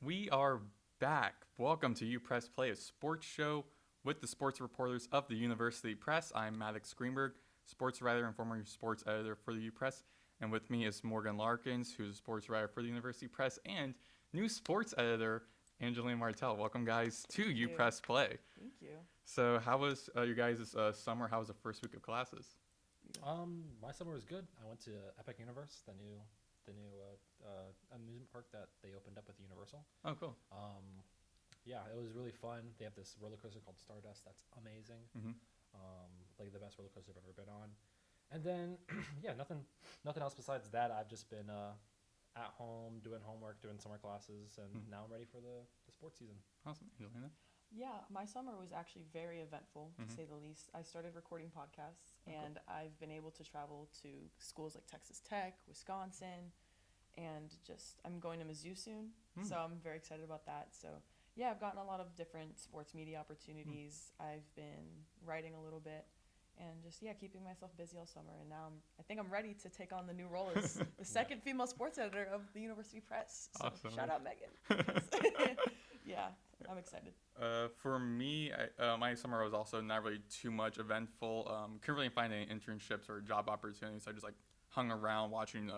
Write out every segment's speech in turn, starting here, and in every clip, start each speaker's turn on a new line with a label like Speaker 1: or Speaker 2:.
Speaker 1: We are back. Welcome to UPress Play, a sports show with the sports reporters of the University Press. I'm Maddox Greenberg, Sportswriter and former sports editor for the UPress. And with me is Morgan Larkins, who's a sports writer for the University Press, and new sports editor, Angelina Martell. Welcome, guys, to UPress Play.
Speaker 2: Thank you.
Speaker 1: So how was your guys' summer? How was the first week of classes?
Speaker 3: My summer was good. I went to Epic Universe, the new amusement park that they opened up with Universal.
Speaker 1: Oh, cool.
Speaker 3: Yeah, it was really fun. They have this roller coaster called Stardust that's amazing.
Speaker 1: Mm-hmm.
Speaker 3: Like the best roller coaster I've ever been on. And then, yeah, nothing else besides that. I've just been at home doing homework, doing summer classes, and now I'm ready for the sports season.
Speaker 1: Awesome. Angelina?
Speaker 2: Yeah, my summer was actually very eventful, to say the least. I started recording podcasts, and I've been able to travel to schools like Texas Tech, Wisconsin, and I'm going to Mizzou soon, so I'm very excited about that. So, yeah, I've gotten a lot of different sports media opportunities. I've been writing a little bit, and just, keeping myself busy all summer. And now I think I'm ready to take on the new role as the second female sports editor of the University Press. So
Speaker 1: awesome.
Speaker 2: Shout out, Megan. Yeah, I'm excited.
Speaker 1: For me, my summer was also not really too much eventful. Couldn't really find any internships or job opportunities. So I just hung around watching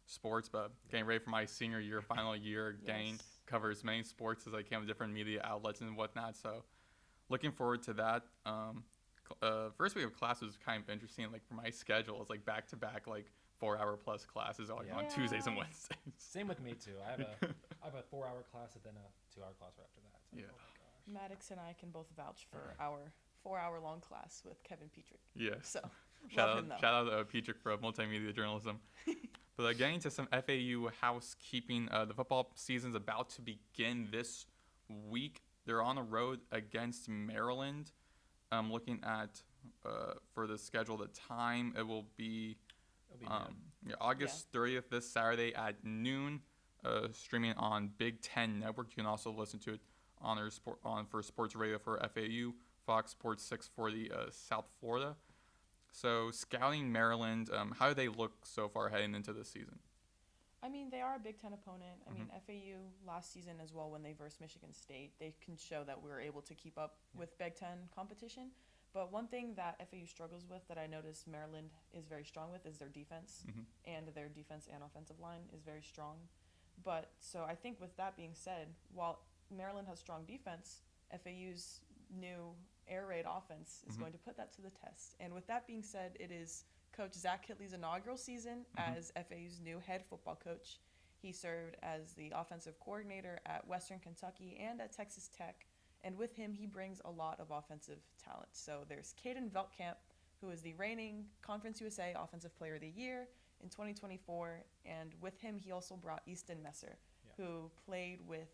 Speaker 1: sports, but getting ready for my senior year, final year, getting cover as many sports as I can with different media outlets and whatnot. So looking forward to that. First week of class was kind of interesting. For my schedule, it's back-to-back 4-hour plus classes on Tuesdays and Wednesdays.
Speaker 3: Same with me too. I have a 4-hour class and then a 2-hour class right after that. So,
Speaker 1: yeah.
Speaker 3: Oh my gosh.
Speaker 2: Maddox and I can both vouch for our 4-hour long class with Kevin Petrick.
Speaker 1: Yes.
Speaker 2: So,
Speaker 1: shout
Speaker 2: him, though.
Speaker 1: out to Petrick for multimedia journalism. But getting to some FAU housekeeping, the football season's about to begin this week. They're on the road against Maryland. I'm looking at for the schedule, the time it will be August 30th, this Saturday at noon, streaming on Big Ten Network. You can also listen to it for sports radio for FAU, Fox Sports 6 for the South Florida. So scouting Maryland, how do they look so far heading into this season?
Speaker 2: I mean, they are a Big Ten opponent. I mean, FAU last season as well, when they versed Michigan State, they can show that we're able to keep up with Big Ten competition. But one thing that FAU struggles with that I noticed Maryland is very strong with is their defense. And their defense and offensive line is very strong. But so I think with that being said, while Maryland has strong defense, FAU's new air raid offense is going to put that to the test. And with that being said, it is Coach Zach Kitley's inaugural season as FAU's new head football coach. He served as the offensive coordinator at Western Kentucky and at Texas Tech. And with him, he brings a lot of offensive talent. So there's Caden Veltkamp, who is the reigning Conference USA Offensive Player of the Year in 2024. And with him, he also brought Easton Messer, who played with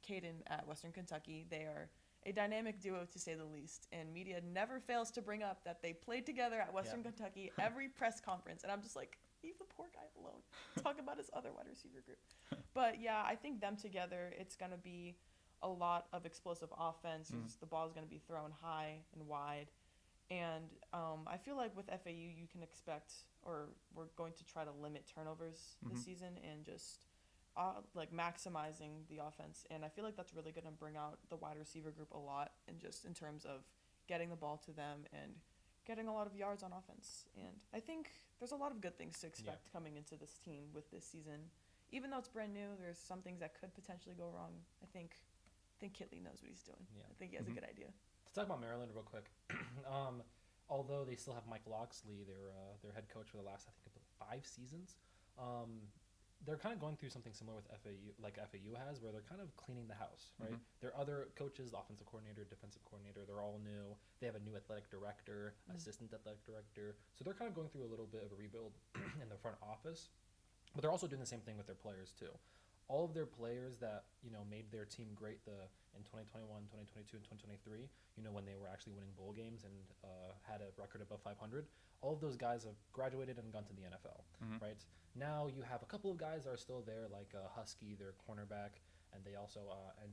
Speaker 2: Caden at Western Kentucky. They are a dynamic duo, to say the least. And media never fails to bring up that they played together at Western Kentucky every press conference. And I'm just like, leave the poor guy alone. Talk about his other wide receiver group. But, I think them together, it's going to be a lot of explosive offense. The ball is going to be thrown high and wide. And I feel like with FAU, you can expect, or we're going to try to limit turnovers this season and just maximizing the offense. And I feel like that's really going to bring out the wide receiver group a lot, and just in terms of getting the ball to them and getting a lot of yards on offense. And I think there's a lot of good things to expect coming into this team with this season. Even though it's brand new, there's some things that could potentially go wrong. I think Kitley knows what he's doing. I think he has a good idea.
Speaker 3: To talk about Maryland real quick, although they still have Mike Loxley, their head coach for the last, I think, 5 seasons, they're kind of going through something similar with FAU, like FAU has, where they're kind of cleaning the house, right? Their other coaches, the offensive coordinator, defensive coordinator, they're all new. They have a new athletic director, assistant athletic director. So they're kind of going through a little bit of a rebuild in the front office. But they're also doing the same thing with their players, too. All of their players that, made their team great in 2021, 2022, and 2023, when they were actually winning bowl games and had a record above 500, all of those guys have graduated and gone to the NFL, right? Now you have a couple of guys that are still there, like Husky, their cornerback, and they also and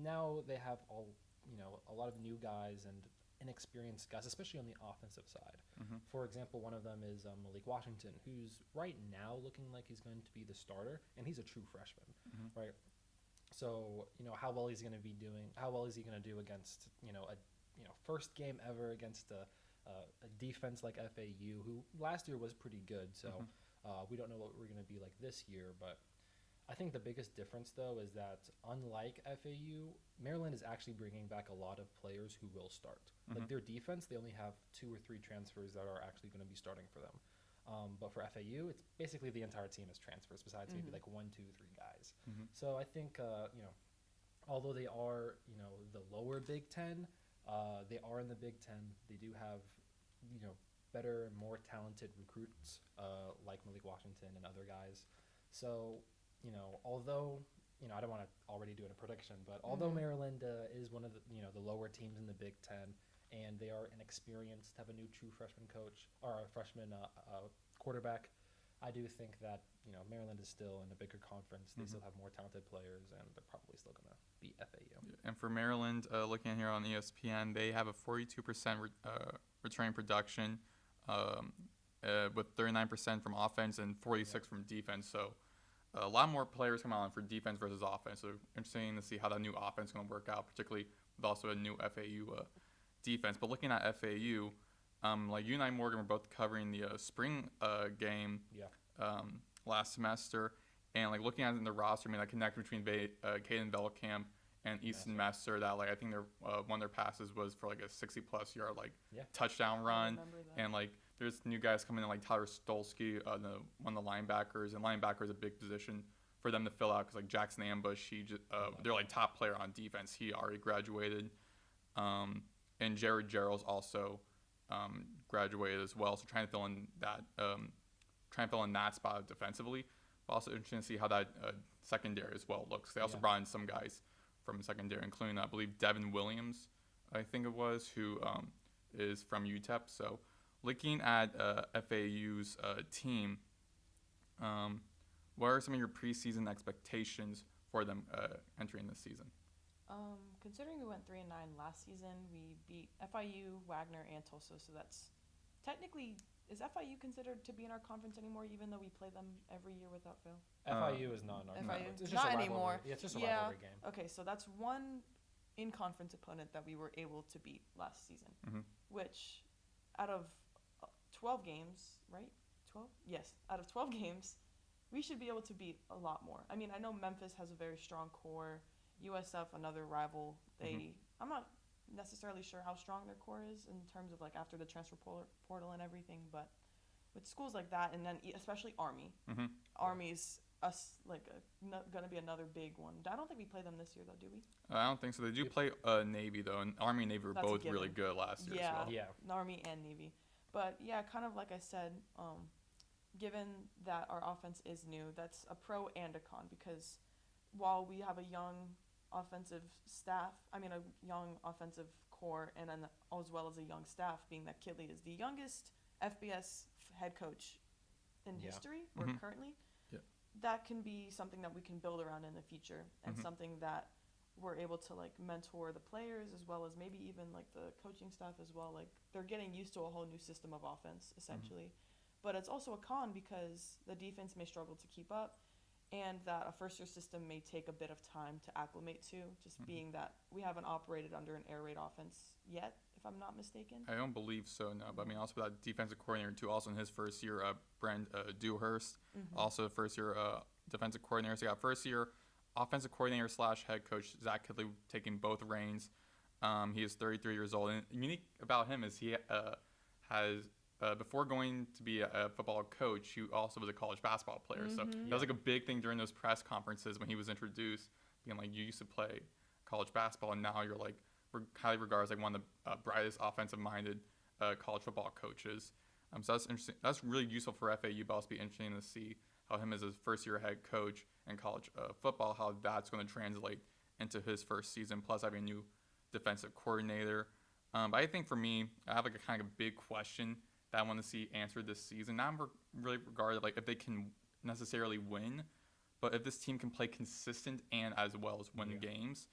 Speaker 3: now they have a lot of new guys, and inexperienced guys, especially on the offensive side.
Speaker 1: Mhm.
Speaker 3: For example, one of them is Malik Washington, who's right now looking like he's going to be the starter, and he's a true freshman, right? So, how well is he going to be doing? How well is he going to do against, a first game ever against a defense like FAU, who last year was pretty good. So we don't know what we're going to be like this year. But I think the biggest difference, though, is that unlike FAU, Maryland is actually bringing back a lot of players who will start. Like their defense, they only have 2 or 3 transfers that are actually going to be starting for them. But for FAU, it's basically the entire team is transfers, besides maybe like 1, 2, 3 guys. So I think, although they are, the lower Big Ten, they are in the Big Ten. They do have, better and more talented recruits like Malik Washington and other guys. So, although, I don't want to already do a prediction, but although Maryland is one of the, the lower teams in the Big Ten, and they are inexperienced, have a new true freshman coach or a freshman quarterback, I do think that Maryland is still in a bigger conference. They still have more talented players, and they're probably still going to beat FAU.
Speaker 1: And for Maryland, looking at here on ESPN, they have a 42% returning production, with 39% from offense and 46% from defense. So a lot more players come out for defense versus offense. So interesting to see how that new offense is going to work out, particularly with also a new FAU defense. But looking at FAU, like you and I, Morgan, were both covering the spring game last semester, and like looking at it in the roster, that connection between Caden Veldkamp and Easton Messer, that like I think their one of their passes was for like a 60+ yard touchdown run, and like there's new guys coming in like Tyler Stolsky, one of the linebackers, and linebacker is a big position for them to fill out because like Jackson Ambush, they're like top player on defense. He already graduated, and Jared Gerald's also graduated as well. So trying to fill in that spot defensively. But also interesting to see how that secondary as well looks. They also brought in some guys from secondary, including I believe Devin Williams, I think it was, who is from UTEP. So looking at FAU's team, what are some of your preseason expectations for them entering this season?
Speaker 2: Considering we went 3-9 last season, we beat FIU, Wagner, and Tulsa. So that's technically, is FIU considered to be in our conference anymore, even though we play them every year without fail?
Speaker 3: FIU is not in our
Speaker 2: FIU?
Speaker 3: conference. It's
Speaker 2: Not
Speaker 3: just a
Speaker 2: anymore.
Speaker 3: Yeah, it's just a rivalry game.
Speaker 2: Okay, so that's one in-conference opponent that we were able to beat last season, which out of 12 games, right? 12? Yes, out of 12 games, we should be able to beat a lot more. I mean, I know Memphis has a very strong core. USF, another rival, I'm not necessarily sure how strong their core is in terms of like after the transfer portal and everything, but with schools like that, and then especially Army, Army's going to be another big one. I don't think we play them this year though, do we?
Speaker 1: I don't think so. They do play Navy though, and Army and Navy were both really good last year as well.
Speaker 3: Yeah,
Speaker 2: Army and Navy. But yeah, kind of like I said, given that our offense is new, that's a pro and a con, because while we have a young offensive core, and then as well as a young staff, being that Kitley is the youngest FBS head coach in history or currently, that can be something that we can build around in the future, and something that we're able to like mentor the players as well as maybe even like the coaching staff as well. Like they're getting used to a whole new system of offense essentially. But it's also a con because the defense may struggle to keep up, and that a first-year system may take a bit of time to acclimate to, just being that we haven't operated under an air raid offense yet, if I'm not mistaken.
Speaker 1: I don't believe so, no. But I mean, also that defensive coordinator too, also in his first year, Brent Dewhurst, also first-year defensive coordinator. So you got first-year offensive coordinator / head coach Zach Kitley taking both reins. He is 33 years old, and unique about him is he has. Before going to be a football coach, he also was a college basketball player. So that was like a big thing during those press conferences when he was introduced, being like, you used to play college basketball, and now you're like highly regarded as like one of the brightest offensive-minded college football coaches. So that's interesting. That's really useful for FAU, but also be interesting to see how him as his first-year head coach in college football, how that's going to translate into his first season, plus having a new defensive coordinator. But I think for me, I have like a kind of a big question that I want to see answered this season. Not really regarded like if they can necessarily win, but if this team can play consistent and as well as win games.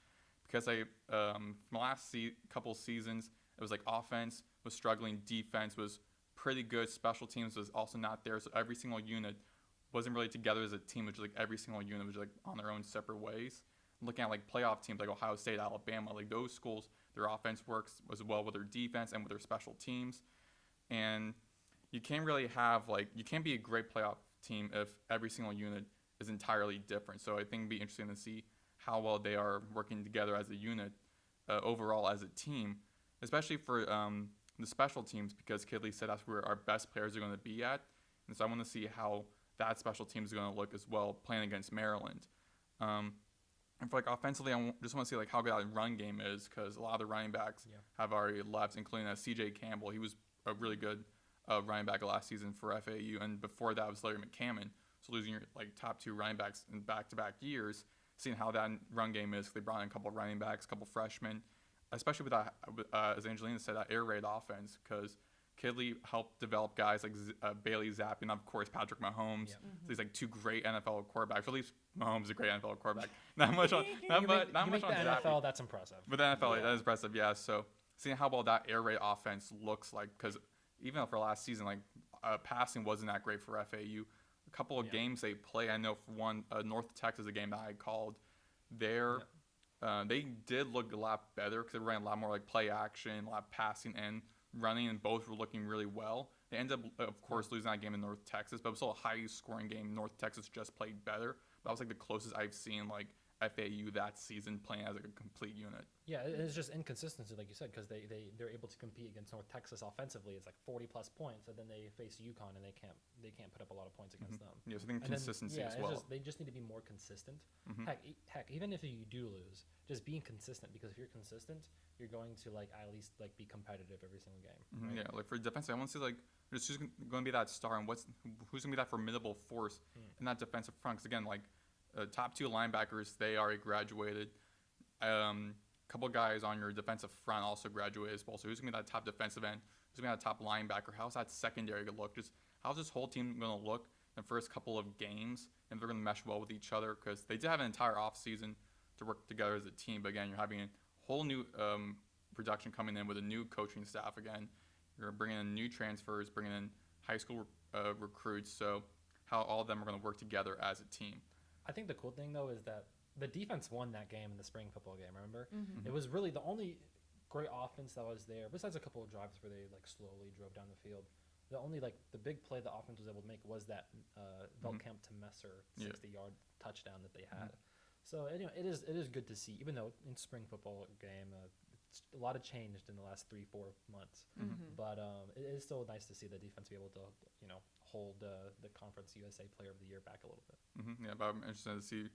Speaker 1: Because from the last couple seasons, It was like offense was struggling, defense was pretty good, special teams was also not there. So every single unit wasn't really together as a team, which like every single unit was like on their own separate ways. Looking at like playoff teams like Ohio State, Alabama, like those schools, their offense works as well with their defense and with their special teams. And you can't really have you can't be a great playoff team if every single unit is entirely different. So I think it'd be interesting to see how well they are working together as a unit overall as a team, especially for the special teams, because Kidley said that's where our best players are going to be at. And so I want to see how that special team is going to look as well playing against Maryland. And for offensively, just want to see how good that run game is, because a lot of the running backs have already left, including C.J. Campbell. He was a really good running back last season for FAU, and before that was Larry McCammon. So losing your top 2 running backs in back-to-back years, seeing how that run game is. They brought in a couple of running backs, a couple of freshmen, especially with that, as Angelina said, that air raid offense, because Kidley helped develop guys like Bailey Zappi and, of course, Patrick Mahomes.
Speaker 3: Yep.
Speaker 1: So he's 2 great NFL quarterbacks. Or at least Mahomes is a great NFL quarterback. Not much on not
Speaker 3: You
Speaker 1: much
Speaker 3: make
Speaker 1: on
Speaker 3: the
Speaker 1: Zappi.
Speaker 3: NFL, that's impressive.
Speaker 1: But the NFL, that is impressive, yeah. So seeing how well that air raid offense looks like, because even for last season, passing wasn't that great for FAU. A couple of games they play, I know for one, North Texas, a game that I called, they did look a lot better because they ran a lot more play action, a lot of passing and running, and both were looking really well. They ended up, of course, losing that game in North Texas, but it was still a high-scoring game. North Texas just played better. That was the closest I've seen FAU that season playing as a complete unit.
Speaker 3: Yeah, it's just inconsistency, like you said, because they're able to compete against North Texas offensively. It's 40+ points, and then they face UConn and they can't put up a lot of points against them.
Speaker 1: Yeah, so I think consistency as well.
Speaker 3: They just need to be more consistent. Heck, even if you do lose, just being consistent, because if you're consistent, you're going to at least be competitive every single game. Right?
Speaker 1: Yeah, for defense, I want to see just who's going to be that star and who's going to be that formidable force in that defensive front. Because again, top 2 linebackers, they already graduated. Couple guys on your defensive front also graduated as well. So who's going to be that top defensive end? Who's going to be that top linebacker? How's that secondary going to look? Just how's this whole team going to look in the first couple of games? And they're going to mesh well with each other, because they did have an entire offseason to work together as a team. But again, you're having a whole new production coming in with a new coaching staff again. You're bringing in new transfers, bringing in high school recruits. So how all of them are going to work together as a team.
Speaker 3: I think the cool thing, though, is that the defense won that game in the spring football game, remember?
Speaker 2: Mm-hmm.
Speaker 3: It was really the only great offense that was there, besides a couple of drives where they slowly drove down the field. The only the big play the offense was able to make was that Veldkamp to Messer 60-yard touchdown that they had. So it is good to see, even though in spring football game a lot of changed in the last 3-4 months. But it is still nice to see the defense be able to hold the Conference USA Player of the Year back a little bit.
Speaker 1: Yeah, but I'm interested to see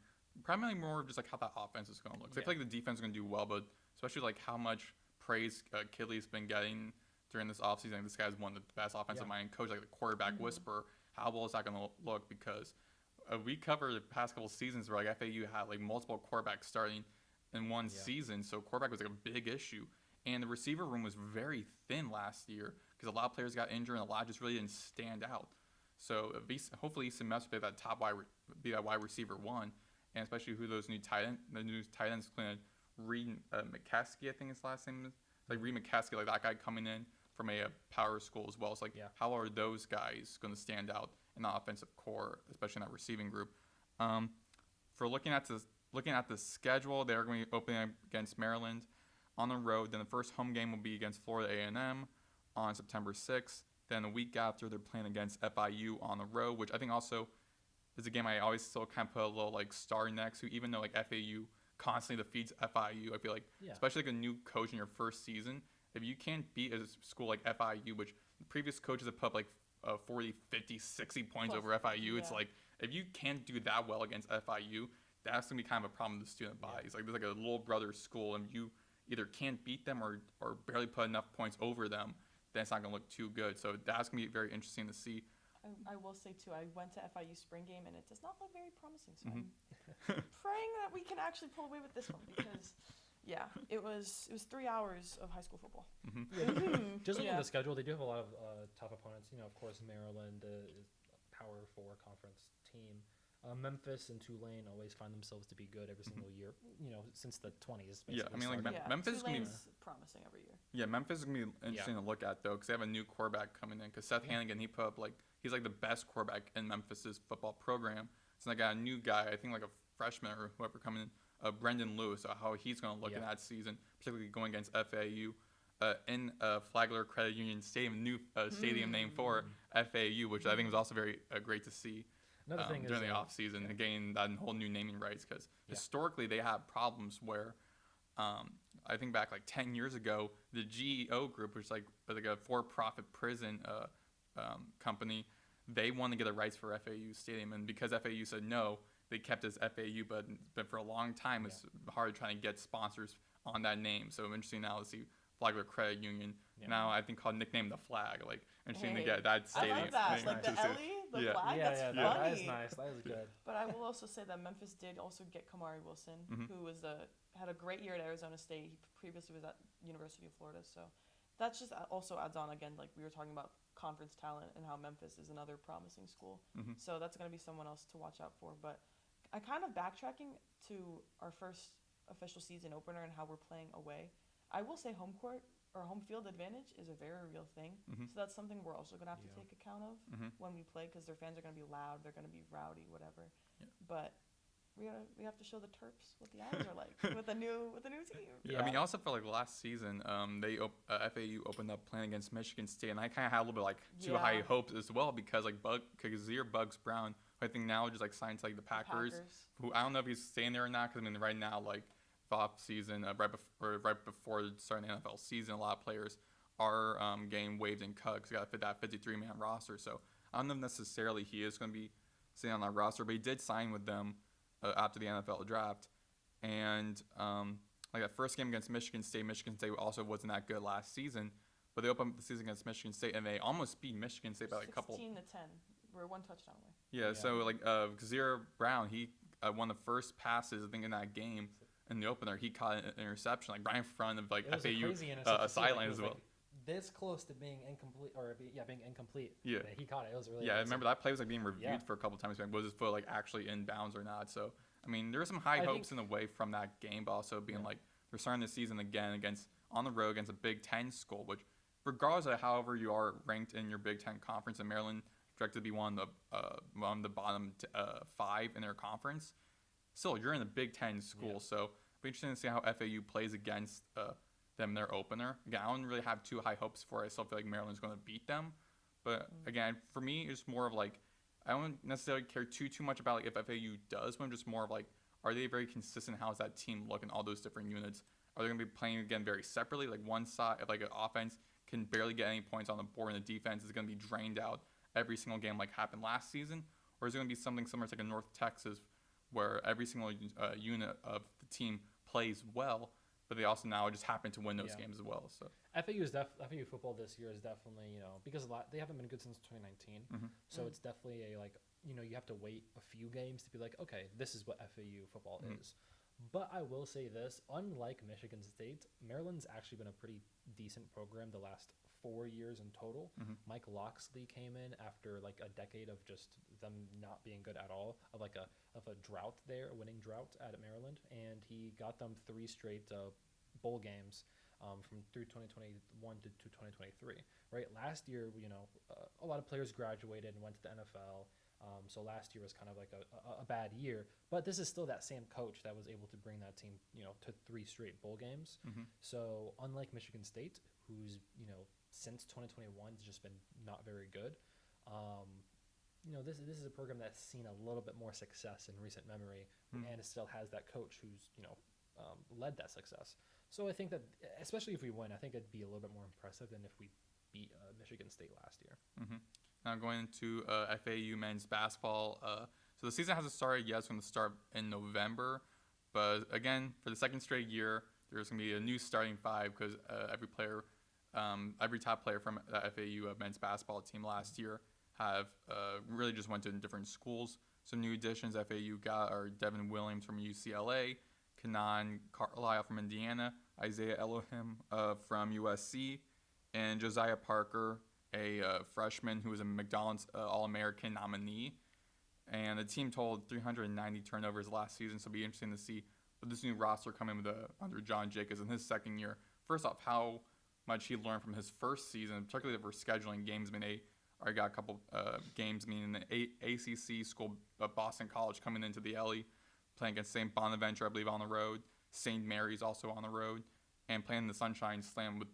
Speaker 1: primarily more just how that offense is going to look. So I feel like the defense is going to do well, but especially how much praise Kidley's been getting during this offseason. This guy's one of the best offensive minded coach, the quarterback whisperer. How well is that going to look? Because we covered the past couple seasons where FAU had multiple quarterbacks starting in one season, so quarterback was a big issue. And the receiver room was very thin last year because a lot of players got injured and a lot just really didn't stand out. So hopefully Easton Messer be that wide receiver one, and especially who the new tight ends including Reed McCaskey, I think his last name is. Reed McCaskey, that guy coming in from a power school as well. It's how are those guys going to stand out in the offensive core, especially in that receiving group? For looking at the schedule, they're going to be opening against Maryland on the road. Then the first home game will be against Florida A&M on September 6th. Then the week after, they're playing against FIU on the road, which I think also is a game I always still kind of put a little star next to, even though FAU constantly defeats FIU. I feel especially a new coach in your first season, if you can't beat a school like FIU, which the previous coaches have put 40, 50, 60 points over FIU, it's if you can't do that well against FIU, that's going to be kind of a problem with the student bodies. There's a little brother school, and you either can't beat them or barely put enough points over them, then it's not going to look too good. So that's going to be very interesting to see.
Speaker 2: I will say, too, I went to FIU spring game, and it does not look very promising. So I'm praying that we can actually pull away with this one because, it was 3 hours of high school football.
Speaker 3: Just looking at the schedule, they do have a lot of tough opponents. Of course, Maryland is Power 4 conference team. Memphis and Tulane always find themselves to be good every single year, since the 20s.
Speaker 1: Yeah, I mean, like,
Speaker 3: started.
Speaker 1: Memphis is gonna be
Speaker 2: Tulane's promising every year.
Speaker 1: Yeah, Memphis is gonna be interesting to look at though, because they have a new quarterback coming in. Because Seth Hannigan, he put up he's like the best quarterback in Memphis's football program. So they got a new guy, I think like a freshman or whoever coming in, Brendan Lewis. So how he's gonna look in that season, particularly going against FAU. In Flagler Credit Union Stadium, new stadium named for FAU, which I think was also very great to see.
Speaker 3: Another thing
Speaker 1: during
Speaker 3: is,
Speaker 1: the off season, again, that whole new naming rights, because historically they had problems where, I think back like 10 years ago, the GEO Group, which is like a for-profit prison company, they wanted to get the rights for FAU Stadium, and because FAU said no, they kept it as FAU. But for a long time, it's hard trying to get sponsors on that name. So interesting now to see Flagler Credit Union now I think called nicknamed the Flag. Like interesting to get that stadium.
Speaker 2: I love that,
Speaker 1: name
Speaker 2: like the Ellie, the flag.
Speaker 3: Yeah,
Speaker 2: That's funny.
Speaker 3: that is nice. That is good.
Speaker 2: But I will also say that Memphis did also get Kamari Wilson, who had a great year at Arizona State. He previously was at University of Florida, so that's just also adds on again. Like we were talking about conference talent and how Memphis is another promising school. So that's going to be someone else to watch out for. But I kind of backtracking to our first official season opener and how we're playing away. I will say home court or home field advantage is a very real thing. So that's something we're also going to have to take account of when we play, because their fans are going to be loud, they're going to be rowdy, whatever. But we have to show the Terps what the Owls are like with a new team.
Speaker 1: Yeah, I mean, also for like last season, FAU opened up playing against Michigan State, and I kind of had a little bit too high hopes as well, because like Kazir Bugs Brown, who I think now just like signed to like the Packers, who I don't know if he's staying there or not, because I mean right now like off season, right before starting the NFL season, a lot of players are getting waived and cut because got to fit that 53-man roster. So I don't know if necessarily he is going to be staying on that roster, but he did sign with them after the NFL draft. And like that first game against Michigan State also wasn't that good last season, but they opened up the season against Michigan State and they almost beat Michigan State by like a couple.
Speaker 2: 16-10. We're one touchdown away.
Speaker 1: Yeah. So like Kazir Brown, he won the first passes I think in that game. In the opener, he caught an interception, like right in front of like FAU sideline as well.
Speaker 3: Like this close to being incomplete, being incomplete.
Speaker 1: Yeah,
Speaker 3: he caught it. It was really.
Speaker 1: I remember that play was like being reviewed for a couple times. Like, was his foot like actually in bounds or not? So I mean, there were some high hopes in the way from that game, but also being like they're starting the season again on the road against a Big Ten school, which regardless of however you are ranked in your Big Ten conference, in Maryland projected to be one of the bottom 5 in their conference. Still, you're in the Big Ten school, so it'll be interesting to see how FAU plays against them in their opener. Again, I don't really have too high hopes for it. I still feel like Maryland's going to beat them. But again, for me, it's more of like, I don't necessarily care too much about like if FAU does win, just more of like, are they very consistent? How does that team look in all those different units? Are they going to be playing again very separately? Like one side, like an offense can barely get any points on the board and the defense is going to be drained out every single game like happened last season? Or is it going to be something similar to like a North Texas where every single unit of the team plays well, but they also now just happen to win those games as well. So
Speaker 3: FAU football this year is definitely, because they haven't been good since 2019. So it's definitely you have to wait a few games to be like, okay, this is what FAU football is. But I will say this, unlike Michigan State, Maryland's actually been a pretty decent program the last 4 years in total. Mike Locksley came in after like a decade of just them not being good at all, of a drought there, a winning drought at Maryland, and he got them 3 straight bowl games from through 2021 to 2023. Right, last year, a lot of players graduated and went to the NFL. So last year was kind of like a bad year, but this is still that same coach that was able to bring that team, to 3 straight bowl games. So unlike Michigan State, who's, since 2021 has just been not very good, this is a program that's seen a little bit more success in recent memory, and it still has that coach who's, led that success. So I think that, especially if we win, I think it'd be a little bit more impressive than if we beat Michigan State last year.
Speaker 1: Now going into FAU men's basketball. So the season hasn't started yet. It's going to start in November. But again, for the second straight year, there's going to be a new starting 5 because every top player from the FAU men's basketball team last year have really just went to different schools. Some new additions FAU got are Devin Williams from UCLA, Kanan Carlisle from Indiana, Isaiah Elohim from USC, and Josiah Parker, a freshman who was a McDonald's All-American nominee. And the team totaled 390 turnovers last season, so it'll be interesting to see with this new roster coming with under John Jacobs in his second year. First off, how much he learned from his first season, particularly for scheduling games. I mean, I got a couple games, meaning the ACC school, Boston College coming into the Ellie, playing against St. Bonaventure, I believe, on the road. St. Mary's also on the road, and playing in the Sunshine Slam with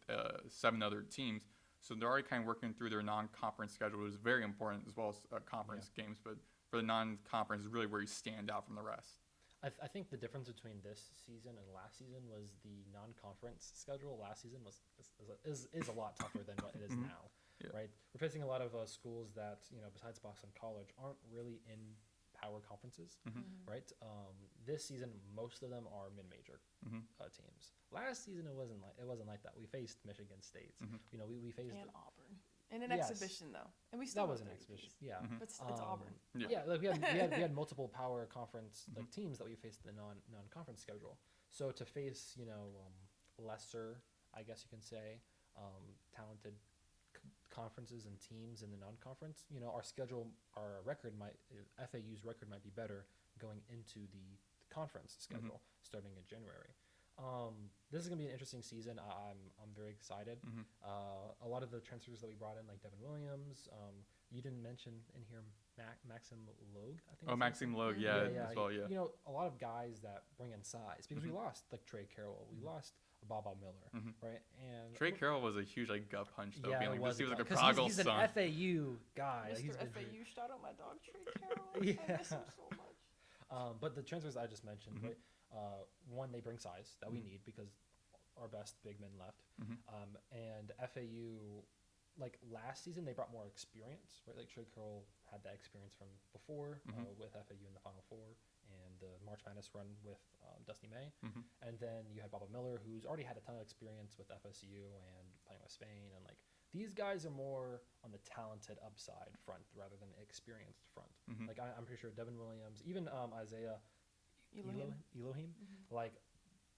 Speaker 1: 7 other teams. So they're already kind of working through their non-conference schedule, which is very important, as well as conference games. But for the non-conference is really where you stand out from the rest.
Speaker 3: I think the difference between this season and last season was the non-conference schedule. Last season is a lot tougher than what it is now, right? We're facing a lot of schools that, besides Boston College, aren't really in power conferences, right? This season, most of them are mid-major teams. Last season, it wasn't like that. We faced Michigan State. We faced
Speaker 2: and Auburn. In an exhibition, though, and we still
Speaker 3: that was an exhibition. Yeah,
Speaker 2: but it's Auburn.
Speaker 3: Like we had multiple power conference teams that we faced in the non-conference schedule. So to face lesser, I guess you can say, talented conferences and teams in the non-conference, our record FAU's record might be better going into the conference schedule starting in January. This is gonna be an interesting season. I'm very excited. A lot of the transfers that we brought in, like Devin Williams. You didn't mention in here Maxim Logue, I think.
Speaker 1: Oh, Maxim Logue, as well, yeah.
Speaker 3: A lot of guys that bring in size because we lost like Trey Carroll, we lost Baba Miller, right? And
Speaker 1: Trey Carroll was a huge like gut punch though.
Speaker 3: Yeah,
Speaker 1: he was like a
Speaker 3: prodigal
Speaker 1: son.
Speaker 3: He's an FAU guy.
Speaker 2: Mr. FAU, shout out my dog Trey Carroll. I miss him so much.
Speaker 3: But the transfers I just mentioned, right? One, they bring size that we need because our best big men left. And FAU, like last season, they brought more experience, right? Like Trey Carroll had that experience from before with FAU in the Final Four and the March Madness run with Dusty May. And then you had Baba Miller, who's already had a ton of experience with FSU and playing with Spain. And like these guys are more on the talented upside front rather than experienced front. Like I'm pretty sure Devin Williams, even Isaiah Elohim, like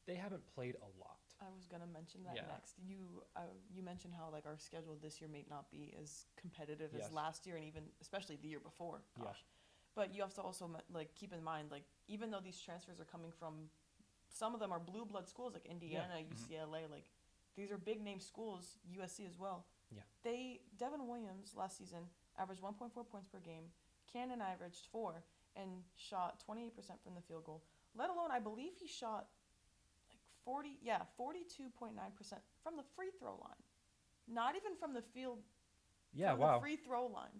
Speaker 3: they haven't played a lot.
Speaker 2: I was gonna mention that next. You mentioned how like our schedule this year may not be as competitive as last year and even especially the year before. But you have to also like keep in mind like even though these transfers are coming from, some of them are blue blood schools like Indiana, UCLA, like these are big name schools, USC as well. Devin Williams last season averaged 1.4 points per game. Cannon averaged 4 and shot 28% from the field goal. Let alone, I believe he shot like 42.9% from the free throw line. Not even from the field.
Speaker 3: Yeah,
Speaker 2: the free throw line.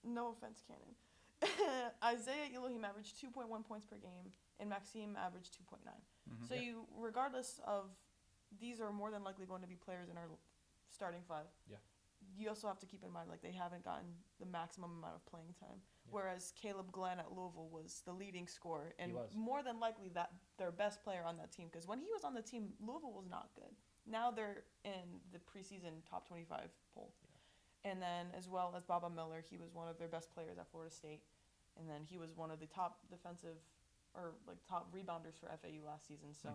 Speaker 2: No offense, Cannon. Isaiah Elohim averaged 2.1 points per game, and Maxime averaged 2.9. So regardless of, these are more than likely going to be players in our starting 5. You also have to keep in mind, like, they haven't gotten the maximum amount of playing time. Whereas Caleb Glenn at Louisville was the leading scorer, and more than likely that their best player on that team. Because when he was on the team, Louisville was not good. Now they're in the preseason top 25 poll. And then as well as Baba Miller, he was one of their best players at Florida State. And then he was one of the top defensive or like top rebounders for FAU last season. So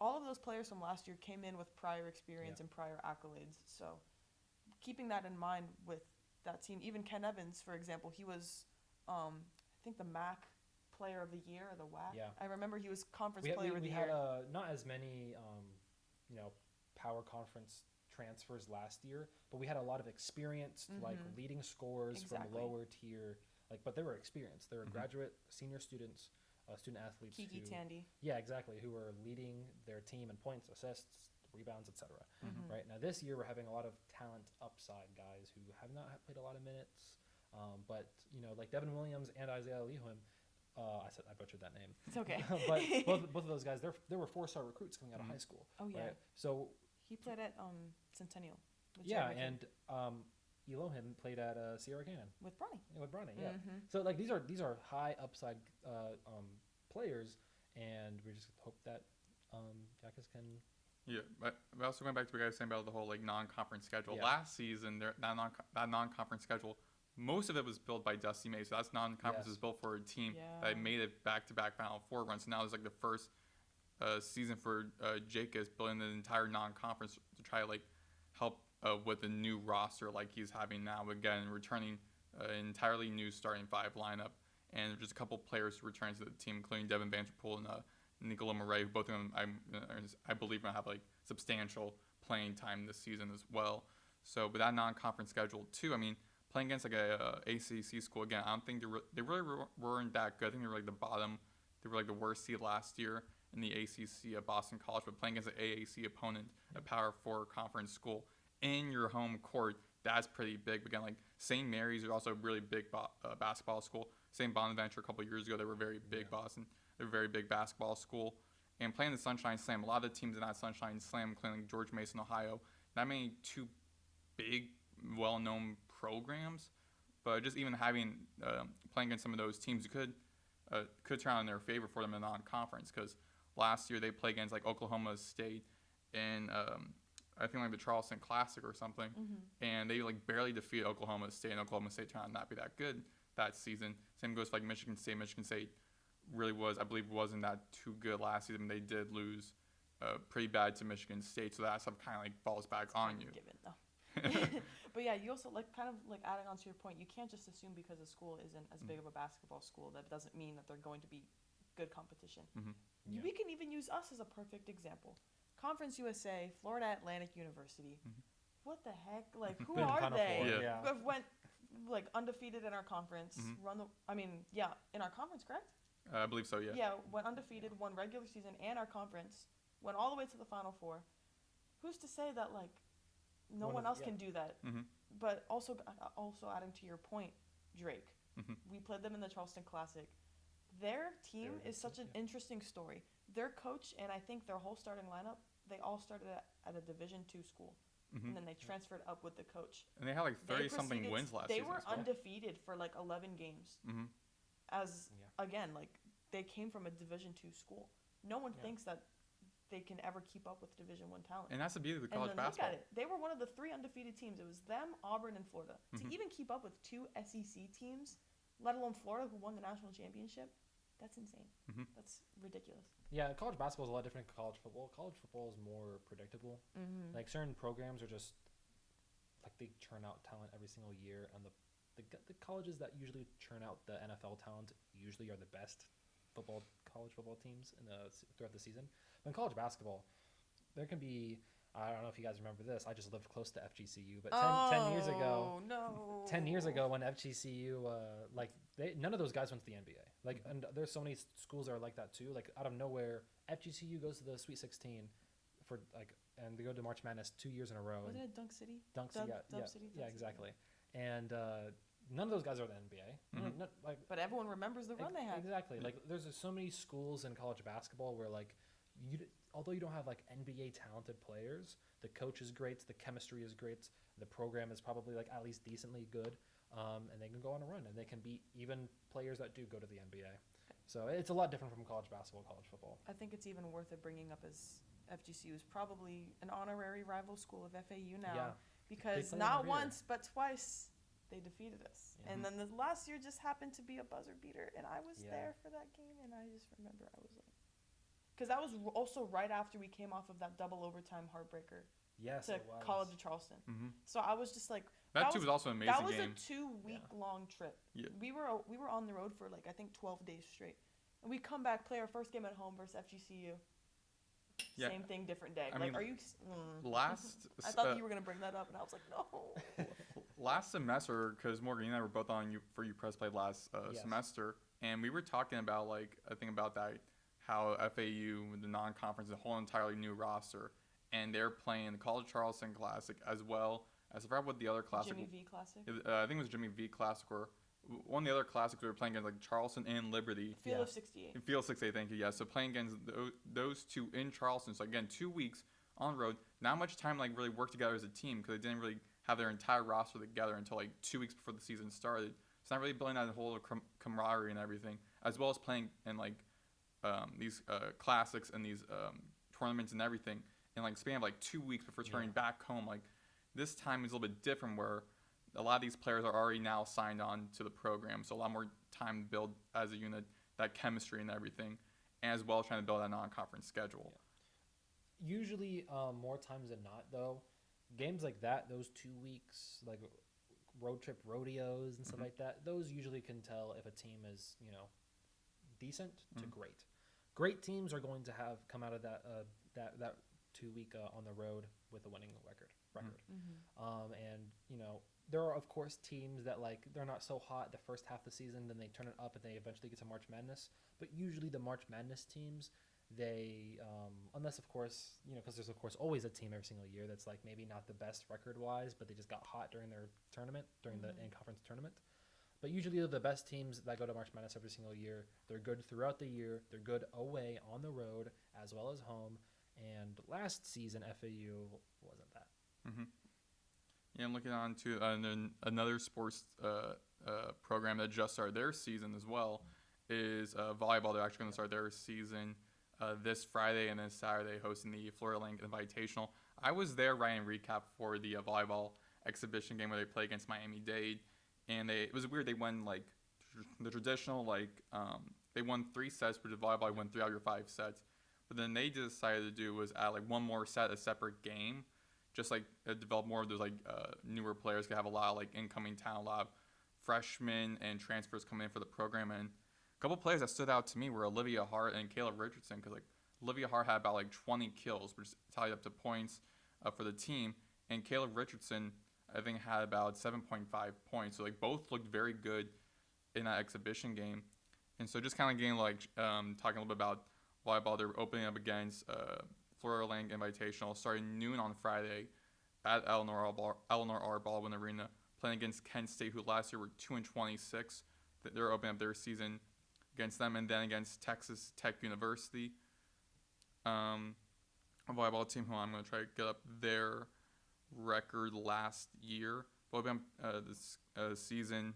Speaker 2: all of those players from last year came in with prior experience and prior accolades. So keeping that in mind with that team, even Ken Evans, for example, he was, I think the MAC Player of the Year or the WAC. I remember he was Conference Player of the Year.
Speaker 3: We had not as many, power conference transfers last year, but we had a lot of experienced, like leading scorers from lower tier, like, but they were experienced. They were graduate, senior students, student athletes.
Speaker 2: Kiki Tandy.
Speaker 3: Yeah, exactly, who were leading their team in points, assists, rebounds, etc. Right now, this year we're having a lot of talent upside guys who have not played a lot of minutes, but like Devin Williams and Isaiah Elohim. I butchered that name.
Speaker 2: It's okay.
Speaker 3: But both of those guys, they were 4-star recruits coming out of high school.
Speaker 2: Oh yeah.
Speaker 3: Right? So
Speaker 2: he played at Centennial.
Speaker 3: And Elohim played at Sierra Canyon
Speaker 2: with Bronny.
Speaker 3: Yeah, with Bronny, yeah. So like these are high upside players, and we just hope that Jackas can.
Speaker 1: Yeah, but also going back to what I was saying about the whole like non-conference schedule. Last season, that non-conference schedule, most of it was built by Dusty May. So that's non-conference was built for a team that made it back-to-back Final Four runs. So now it's like the first season for Jacobs building the entire non-conference to try to like help with a new roster like he's having now. Again, returning an entirely new starting 5 lineup, and just a couple players who returned to the team, including Devin Vanderpool and Nicola Murray, who both of them I believe going to have like substantial playing time this season as well. So with that non-conference schedule too, I mean, playing against like a ACC school again, I don't think they really weren't that good. I think they were like the bottom. They were like the worst seed last year in the ACC at Boston College, but playing against an AAC opponent, a Power 4 conference school in your home court, that's pretty big. But again, like St. Mary's is also a really big basketball school. St. Bonaventure a couple years ago, they were very big. Boston, they're a very big basketball school. And playing the Sunshine Slam, a lot of the teams in that Sunshine Slam, including George Mason, Ohio, not many two big, well-known programs, but just even having playing against some of those teams, you could turn out in their favor for them in non-conference, because last year they played against like Oklahoma State and I think like the Charleston Classic or something, and they like barely defeated Oklahoma State, and Oklahoma State turned out not be that good that season. Same goes for like Michigan State. Michigan State really wasn't that too good last season. They did lose pretty bad to Michigan State, so that stuff kind of like falls back on you.
Speaker 2: Given though. But yeah, you also like kind of like adding on to your point, you can't just assume because a school isn't as big of a basketball school that doesn't mean that they're going to be good competition. We can even use us as a perfect example. Conference USA, Florida Atlantic University. What the heck? Like, who are they?
Speaker 1: Yeah.
Speaker 2: Who have went like undefeated in our conference, in our conference, correct?
Speaker 1: I believe so, yeah.
Speaker 2: Yeah, went undefeated, won regular season and our conference, went all the way to the Final Four. Who's to say that like no one else can do that? But also adding to your point, Drake, we played them in the Charleston Classic. Their team is such an interesting story. Their coach and I think their whole starting lineup, they all started at a Division II school, and then they transferred up with the coach.
Speaker 1: And they had like 30-something wins last season.
Speaker 2: They were undefeated for like 11 games. Again, like they came from a Division II school. No one thinks that they can ever keep up with Division I talent.
Speaker 1: And that's the beauty of the college
Speaker 2: and then
Speaker 1: basketball.
Speaker 2: Look at it. They were one of the 3 undefeated teams. It was them, Auburn, and Florida. To even keep up with 2 SEC teams, let alone Florida, who won the national championship, that's insane. That's ridiculous.
Speaker 3: Yeah, college basketball is a lot different than college football. College football is more predictable. Like certain programs are just like they churn out talent every single year, and the colleges that usually churn out the NFL talent usually are the best college football teams throughout the season. But in college basketball, there can be, I don't know if you guys remember this, I just lived close to FGCU, but 10 years ago, 10 years ago when FGCU, none of those guys went to the NBA. Like, and there's so many schools that are like that too. Like out of nowhere, FGCU goes to the Sweet 16 for like, and they go to March Madness 2 years in a row.
Speaker 2: Wasn't it Dunk City?
Speaker 3: Dunk City, yeah, exactly. And none of those guys are the NBA.
Speaker 2: But everyone remembers the run they had.
Speaker 3: Exactly. Like there's so many schools in college basketball where like although you don't have like NBA talented players, the coach is great, the chemistry is great, the program is probably like at least decently good, and they can go on a run and they can beat even players that do go to the NBA. So it's a lot different from college basketball, college football.
Speaker 2: I think it's even worth it bringing up as FGCU is probably an honorary rival school of FAU now, because not once but twice they defeated us. And then the last year just happened to be a buzzer beater, and I was there for that game, and I just remember I was like, because that was also right after we came off of that double overtime heartbreaker to College of Charleston. So I was just like,
Speaker 1: that too was also an amazing game.
Speaker 2: That was a 2-week long trip. We were on the road for like I think 12 days straight, and we come back, play our first game at home versus FGCU. Same thing, different day.
Speaker 1: I mean,
Speaker 2: are you?
Speaker 1: I
Speaker 2: thought you were gonna bring that up, and I was like, no.
Speaker 1: Last semester, because Morgan and I were both on for UPress played last semester, and we were talking about how FAU, the non-conference, is a whole entirely new roster, and they're playing the College Charleston Classic as well as I forgot what the other classic.
Speaker 2: Jimmy V Classic.
Speaker 1: I think it was Jimmy V Classic, or one of the other classics we were playing against, like Charleston and Liberty.
Speaker 2: Field of 68.
Speaker 1: Field of 68, thank you. Yeah, so playing against those two in Charleston. So again, 2 weeks on the road. Not much time like really work together as a team because they didn't really have their entire roster together until like 2 weeks before the season started. It's not really building that whole camaraderie and everything, as well as playing in like these classics and these tournaments and everything in like span of like 2 weeks before returning back home. Like this time is a little bit different where a lot of these players are already now signed on to the program, so a lot more time to build as a unit, that chemistry and everything, as well as trying to build that non-conference schedule.
Speaker 3: Usually, more times than not, though, games like that, those 2 weeks, like road trip rodeos and stuff
Speaker 1: Mm-hmm.
Speaker 3: like that. Those usually can tell if a team is, decent to
Speaker 1: Mm-hmm.
Speaker 3: great. Great teams are going to have come out of that 2 week on the road with a winning record. And there are of course teams that they're not so hot the first half of the season, then they turn it up and they eventually get to March Madness. But usually the March Madness teams, they unless of course because there's of course always a team every single year that's maybe not the best record wise, but they just got hot during their tournament, during the in-conference tournament. But usually they're the best teams that go to March Madness every single year. They're good throughout the year. They're good away, on the road, as well as home. And last season, FAU wasn't that.
Speaker 1: Mm-hmm. Yeah, I'm looking on to another sports program that just started their season as well is volleyball. They're actually going to start their season this Friday and then Saturday, hosting the Florida Link Invitational. I was there writing a recap for the volleyball exhibition game where they play against Miami-Dade. And it was weird. They won the traditional they won 3 sets, but the volleyball won 3 out of your 5 sets. But then they decided to do was add one more set, a separate game, just develop more of those newer players. Could have a lot of incoming talent, a lot of freshmen and transfers coming in for the program. And a couple players that stood out to me were Olivia Hart and Caleb Richardson, because Olivia Hart had about 20 kills, which tallied up to points for the team, and Caleb Richardson, I think, had about 7.5 points. So both looked very good in that exhibition game. And so just kind of getting talking a little bit about volleyball. They're opening up against Florida Link Invitational starting noon on Friday at Eleanor R. Baldwin Arena, playing against Kent State, who last year were 2-26. They're opening up their season against them, and then against Texas Tech University, a volleyball team who I'm going to try to get up their record last year. This season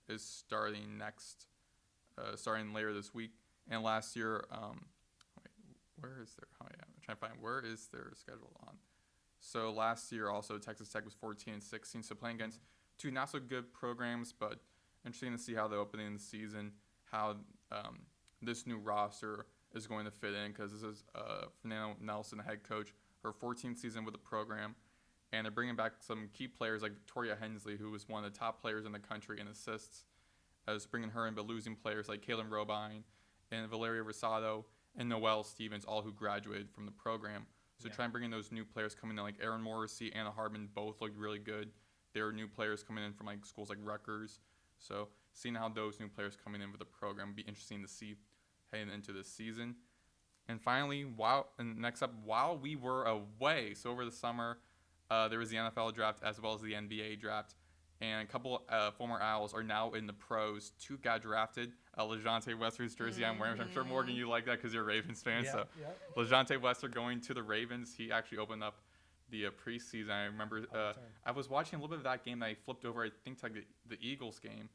Speaker 1: is starting later this week. And last year, where is their schedule on? So last year also Texas Tech was 14-16. So playing against 2 not so good programs, but interesting to see how the opening of the season, how this new roster is going to fit in, because this is Fernando Nelson, the head coach, her 14th season with the program. And they're bringing back some key players like Victoria Hensley, who was one of the top players in the country in assists, as bringing her in, but losing players like Kaylin Robine and Valeria Rosado and Noelle Stevens, all who graduated from the program. So try and bring in those new players coming in, like Erin Morrissey, Anna Hardman, both looked really good. There are new players coming in from schools like Rutgers. So seeing how those new players coming in with the program would be interesting to see heading into this season. And finally, while we were away, so over the summer, there was the NFL draft as well as the NBA draft, and a couple former Owls are now in the pros. 2 got drafted. LeJonte Wester's jersey I'm wearing, which I'm sure, Morgan, you like that because you're a Ravens fan. LeJonte Wester going to the Ravens. He actually opened up the preseason. I remember I was watching a little bit of that game that I flipped over, I think, to the Eagles game,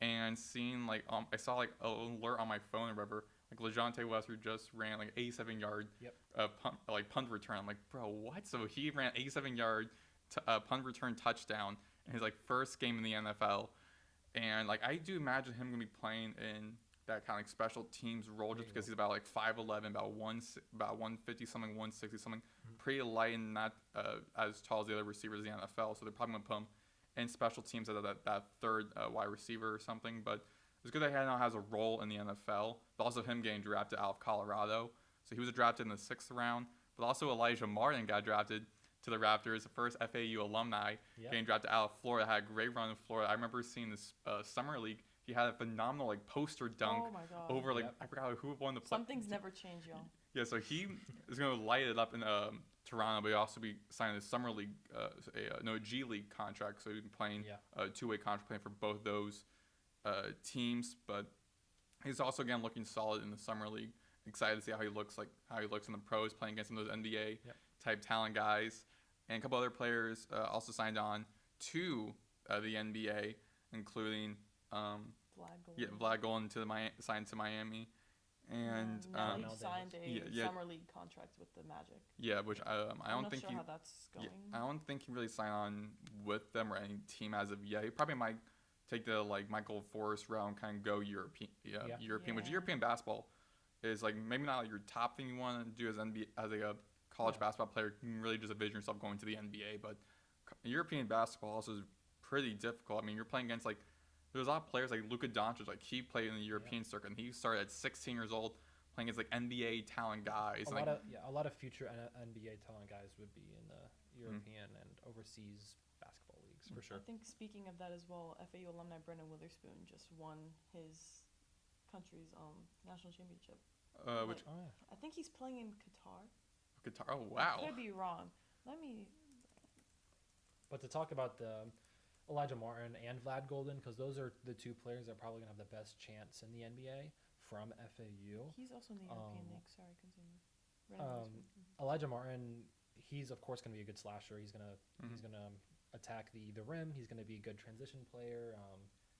Speaker 1: and seeing I saw an alert on my phone or whatever. LeJonte Wester just ran 87-yard punt return. I'm like, bro, what? So he ran 87-yard punt return touchdown in his first game in the NFL, and I do imagine him gonna be playing in that kind of special teams role, just because he's about 5'11", about 150 something, 160 something, pretty light and not as tall as the other receivers in the NFL. So they're probably gonna put him in special teams as that third wide receiver or something. But it's good that he now has a role in the NFL, but also him getting drafted out of Colorado. So he was drafted in the 6th round, but also Elijah Martin got drafted to the Raptors, the first FAU alumni, getting drafted out of Florida. Had a great run in Florida. I remember seeing this summer league. He had a phenomenal poster dunk over I forgot who won the play.
Speaker 2: Some things never change, y'all.
Speaker 1: Yeah, so he is going to light it up in Toronto, but he'll also be signing a summer league, a G League contract. So he's playing a 2-way contract, playing for both those teams. But he's also again looking solid in the summer league. Excited to see how he looks in the pros, playing against some of those NBA type talent guys, and a couple other players also signed on to the NBA, including Vlad Golden signed to Miami, and
Speaker 2: he signed a summer league contract with the Magic.
Speaker 1: Yeah, which I don't think
Speaker 2: how that's going.
Speaker 1: I don't think he really signed on with them or any team as of yet. He probably might take the Michael Forrest route and kind of go European, which European basketball is maybe not your top thing you want to do as a college basketball player. You can really just envision yourself going to the NBA, but European basketball also is pretty difficult. I mean, you're playing against like there's a lot of players like Luka Doncic, like he played in the European circuit, and he started at 16 years old playing against like NBA talent guys.
Speaker 3: A lot of future NBA talent guys would be in the European and overseas basketball leagues for sure.
Speaker 2: I think speaking of that as well, FAU alumni Brendan Witherspoon just won his country's national championship. I think he's playing in Qatar.
Speaker 1: Qatar. Oh wow.
Speaker 2: I could be wrong.
Speaker 3: But to talk about the Elijah Martin and Vlad Golden, because those are the two players that are probably going to have the best chance in the NBA from FAU.
Speaker 2: He's also in the European League. Sorry, continue.
Speaker 3: Elijah Martin, he's of course going to be a good slasher. He's going to attack the rim. He's going to be a good transition player,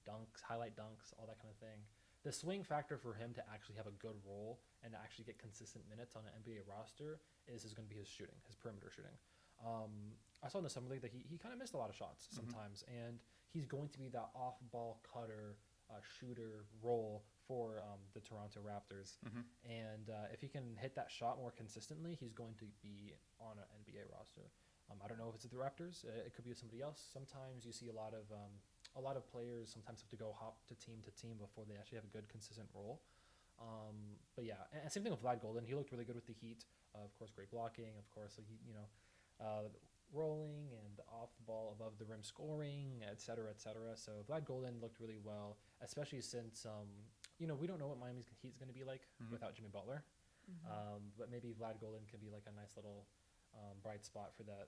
Speaker 3: dunks, highlight dunks, all that kind of thing. The swing factor for him to actually have a good role and to actually get consistent minutes on an NBA roster is going to be his shooting, his perimeter shooting. I saw in the summer league that he kind of missed a lot of shots sometimes, and he's going to be that off-ball cutter, shooter role for the Toronto Raptors. And if he can hit that shot more consistently, he's going to be on an NBA roster. I don't know if it's the Raptors. It could be somebody else. Sometimes you see a lot of players sometimes have to go hop to team before they actually have a good, consistent role. But yeah, and same thing with Vlad Golden. He looked really good with the Heat. Of course, great blocking. Of course, rolling and off the ball, above the rim scoring, et cetera, et cetera. So Vlad Golden looked really well, especially since we don't know what Miami's Heat's going to be like without Jimmy Butler. But maybe Vlad Golden could be like a nice little bright spot for that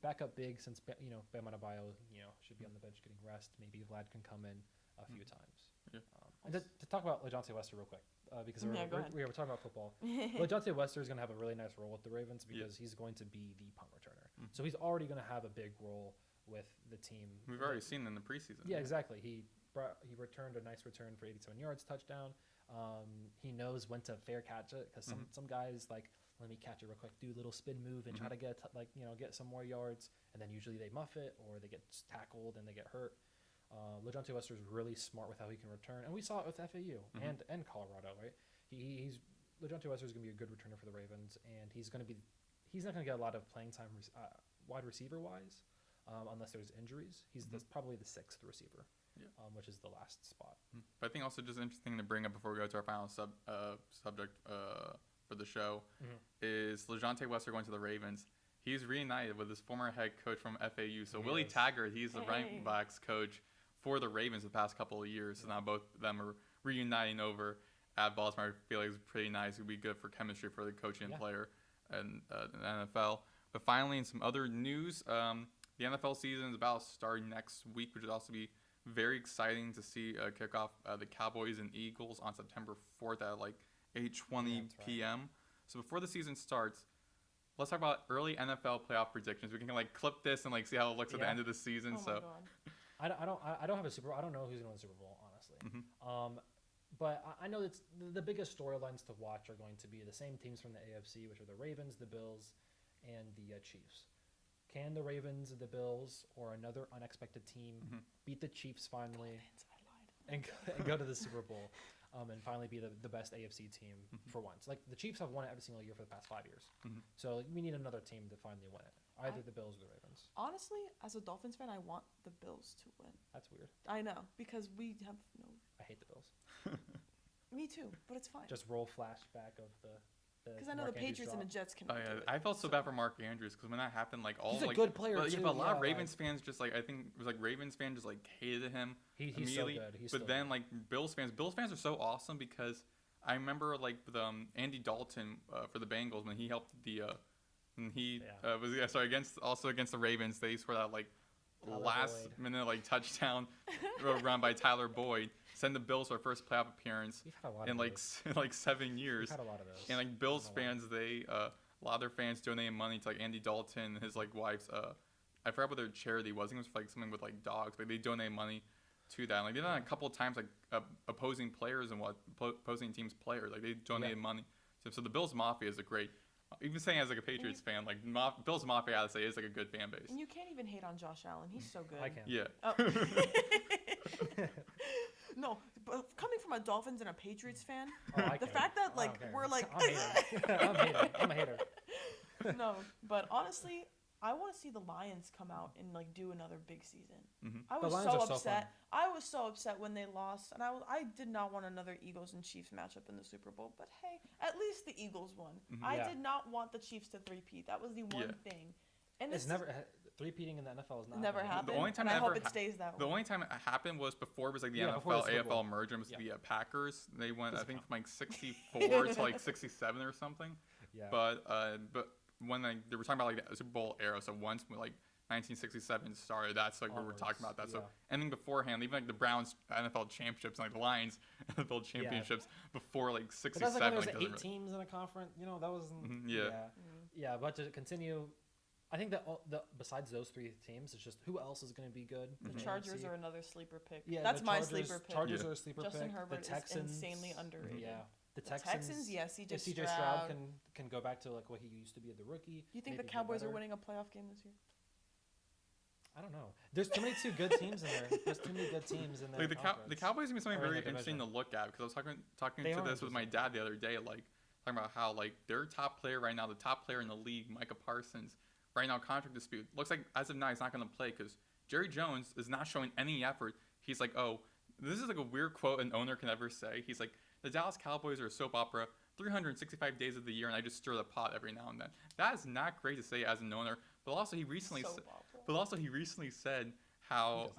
Speaker 3: backup big, since Bam Adebayo should be on the bench getting rest. Maybe Vlad can come in a few times. And to talk about LaJohn Wester real quick, because we're talking about football. LaJohn Wester is going to have a really nice role with the Ravens because he's going to be the punt returner. So he's already going to have a big role with the team.
Speaker 1: We've already seen in the preseason.
Speaker 3: Yeah, exactly. He returned a nice return for 87 yards, touchdown. He knows when to fair catch it, because some guys like, let me catch it real quick, do a little spin move and try to get some more yards, and then usually they muff it or they get tackled and they get hurt. LaJohn Wester is really smart with how he can return, and we saw it with FAU and Colorado, right? LaJohn Wester is going to be a good returner for the Ravens, and he's not going to get a lot of playing time wide receiver wise, unless there's injuries. He's probably the sixth receiver, which is the last spot.
Speaker 1: But I think also just interesting to bring up before we go to our final subject for the show is LaJohn Wester going to the Ravens. He's reunited with his former head coach from FAU. So Willie Taggart, he's the running backs coach for the Ravens the past couple of years. So now both of them are reuniting over at Baltimore. I feel like it's pretty nice. It would be good for chemistry for the coach and player and the NFL. But finally, in some other news, the NFL season is about to start next week, which would also be very exciting to see kick off the Cowboys and Eagles on September 4th at like 8:20 p.m. Right. So before the season starts, let's talk about early NFL playoff predictions. We can like clip this and like see how it looks at the end of the season.
Speaker 2: Oh my God.
Speaker 3: I don't have a Super Bowl. I don't know who's going to win the Super Bowl, honestly. But I know that the biggest storylines to watch are going to be the same teams from the AFC, which are the Ravens, the Bills, and the Chiefs. Can the Ravens, the Bills, or another unexpected team beat the Chiefs finally and go to the Super Bowl and finally be the best AFC team for once? Like, the Chiefs have won it every single year for the past 5 years. So we need another team to finally win it, either the Bills or the Ravens.
Speaker 2: Honestly, as a Dolphins fan, I want the Bills to win.
Speaker 3: That's weird.
Speaker 2: I know, because we have no...
Speaker 3: I hate the Bills.
Speaker 2: Me too, but it's fine.
Speaker 3: Just roll flashback of the
Speaker 2: because I know the Patriots and the Jets can.
Speaker 1: Oh yeah, I felt so bad for Mark Andrews because when that happened, like all
Speaker 3: he's
Speaker 1: like
Speaker 3: a good player too.
Speaker 1: Yeah, but a lot of Ravens fans just like I think it was like Ravens fans just like hated him immediately.
Speaker 3: He's so good.
Speaker 1: But then like Bills fans are so awesome because I remember like with Andy Dalton for the Bengals when he helped against the Ravens, they scored that like last minute like touchdown run by Tyler Boyd. Send the Bills for our first playoff appearance in like 7 years.
Speaker 3: We've had a lot of those.
Speaker 1: And like Bills fans, a lot of their fans donated money to like Andy Dalton and his like wife's. I forgot what their charity was. I think it was for, like something with like dogs, but they donated money to that. And, like they did that a couple of times, like opposing players and opposing teams' players. Like they donated money. So the Bills Mafia is a great. Even saying as like a Patriots fan, like Bills Mafia, I would say is like a good fan base.
Speaker 2: And you can't even hate on Josh Allen. He's so good.
Speaker 3: I can.
Speaker 1: Yeah.
Speaker 2: Oh. No, but coming from a Dolphins and a Patriots fan, the fact that like we're like
Speaker 3: I'm a hater.
Speaker 2: No, but honestly, I want to see the Lions come out and like do another big season.
Speaker 1: Mm-hmm.
Speaker 2: I
Speaker 3: The
Speaker 2: was
Speaker 3: Lions
Speaker 2: so
Speaker 3: are so
Speaker 2: upset.
Speaker 3: fun.
Speaker 2: I was so upset when they lost, and I did not want another Eagles and Chiefs matchup in the Super Bowl. But hey, at least the Eagles won.
Speaker 1: Mm-hmm.
Speaker 2: I
Speaker 3: Yeah.
Speaker 2: did not want the Chiefs to three-peat. That was the one thing. And
Speaker 3: It's never three-peating in the NFL is not
Speaker 2: never
Speaker 3: happening.
Speaker 2: happened.
Speaker 1: The only time
Speaker 2: and
Speaker 1: it
Speaker 2: I hope
Speaker 1: ever
Speaker 2: it stays that
Speaker 1: The
Speaker 2: way.
Speaker 1: only time it happened was before it was like the
Speaker 3: Yeah, before the
Speaker 1: NFL
Speaker 3: Super Bowl.
Speaker 1: AFL merger was
Speaker 3: Yeah.
Speaker 1: the Packers. They went I
Speaker 3: Physical.
Speaker 1: think from like 64 to like 67 or something.
Speaker 3: Yeah.
Speaker 1: But when like, they were talking about like the Super Bowl era, so once like 1967 started, that's like what we're talking about. That so anything beforehand, even like the Browns NFL championships and like the Lions NFL championships before like
Speaker 3: But
Speaker 1: 67.
Speaker 3: that's like when there was
Speaker 1: like,
Speaker 3: 8
Speaker 1: doesn't
Speaker 3: teams in a conference. You know, that was
Speaker 1: yeah.
Speaker 3: Yeah, but to continue, I think that besides those 3 teams, it's just who else is going to be good.
Speaker 2: The
Speaker 3: in
Speaker 2: Chargers
Speaker 3: AFC?
Speaker 2: are another sleeper pick.
Speaker 3: Yeah,
Speaker 2: That's
Speaker 3: the
Speaker 2: my
Speaker 3: Chargers-
Speaker 2: sleeper pick.
Speaker 3: Chargers
Speaker 1: Yeah.
Speaker 3: are a sleeper
Speaker 2: Justin
Speaker 3: pick.
Speaker 2: Herbert
Speaker 3: the Texans,
Speaker 2: is insanely underrated.
Speaker 3: Yeah, the
Speaker 2: The Texans, yeah, CJ
Speaker 3: Stroud can go back to like what he used to be as the rookie.
Speaker 2: You think
Speaker 3: maybe
Speaker 2: the
Speaker 3: get
Speaker 2: Cowboys are
Speaker 3: better.
Speaker 2: winning a playoff game this year?
Speaker 3: I don't know. There's too many good teams in there. There's too many good teams in there.
Speaker 1: Like the Cowboys gonna be something
Speaker 3: Or in
Speaker 1: very
Speaker 3: the
Speaker 1: interesting to
Speaker 3: division.
Speaker 1: look at because I was talking
Speaker 3: They
Speaker 1: to
Speaker 3: are
Speaker 1: this with my dad the other day, like talking about how like their top player right now, the top player in the league, Micah Parsons, right now contract dispute. Looks like as of now he's not gonna play because Jerry Jones is not showing any effort. He's like, oh, this is like a weird quote an owner can ever say. He's like, the Dallas Cowboys are a soap opera 365 days of the year, and I just stir the pot every now and then. That is not great to say as an owner. But also he recently said how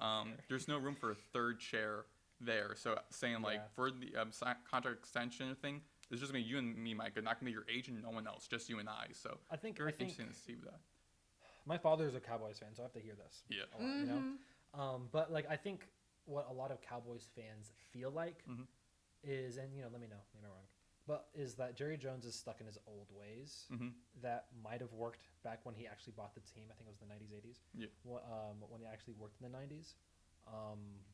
Speaker 1: there's no room for a third chair there. So saying like for the contract extension thing, it's just gonna be you and me, Mike. It's not gonna be your agent, no one else, just you and I. So
Speaker 3: I think
Speaker 1: interesting to see that.
Speaker 3: my father's a Cowboys fan, so I have to hear this.
Speaker 1: Yeah.
Speaker 3: A lot, you know. But like I think what a lot of Cowboys fans feel like is, and you know, let me know, maybe I'm wrong, but is that Jerry Jones is stuck in his old ways that might have worked back when he actually bought the team. I think it was the 90s, 80s.
Speaker 1: Yeah.
Speaker 3: When he actually worked in the 90s.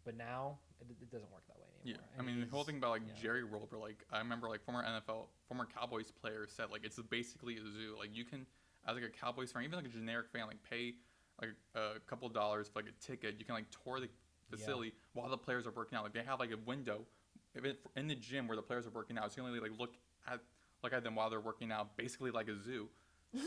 Speaker 3: But now it doesn't work that way anymore.
Speaker 1: Yeah, I mean the whole thing about like Jerry Roper, like I remember like former Cowboys players said like it's basically a zoo. Like you can, as like a Cowboys fan, even like a generic fan, like pay like a couple of dollars for like a ticket. You can like tour the facility while the players are working out. Like they have like a window in the gym where the players are working out. So you can only like look at them while they're working out, basically like a zoo.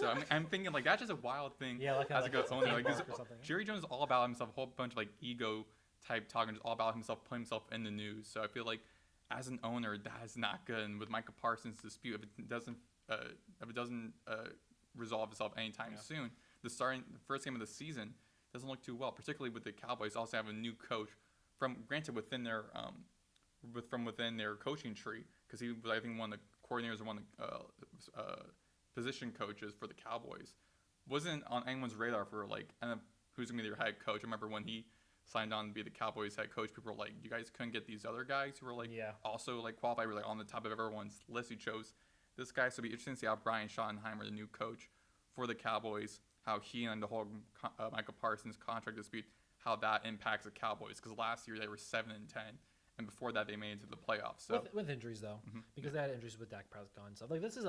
Speaker 1: So I'm thinking like that's just a wild thing.
Speaker 3: Yeah, like
Speaker 1: as
Speaker 3: like
Speaker 1: a
Speaker 3: it's a
Speaker 1: owner,
Speaker 3: theme
Speaker 1: like
Speaker 3: park or something.
Speaker 1: Jerry Jones is all about himself, a whole bunch of like ego type talking, just all about himself, putting himself in the news. So I feel like as an owner, that is not good. And with Micah Parsons' dispute, if it doesn't resolve itself anytime soon, the first game of the season doesn't look too well. Particularly with the Cowboys, also have a new coach from within their within their coaching tree, because he was I think one of the coordinators or one of the position coaches for the Cowboys. Wasn't on anyone's radar for like who's gonna be their head coach. I remember when he signed on to be the Cowboys head coach, people were like, you guys couldn't get these other guys who were like also like qualified, were like on the top of everyone's list. You chose this guy, so it'll be interesting to see how Brian Schottenheimer, the new coach for the Cowboys, how he and the whole Micah Parsons contract dispute, how that impacts the Cowboys. Because last year they were 7-10, and before that they made it to the playoffs. So
Speaker 3: with injuries though, because they had injuries with Dak Prescott and stuff. Like this is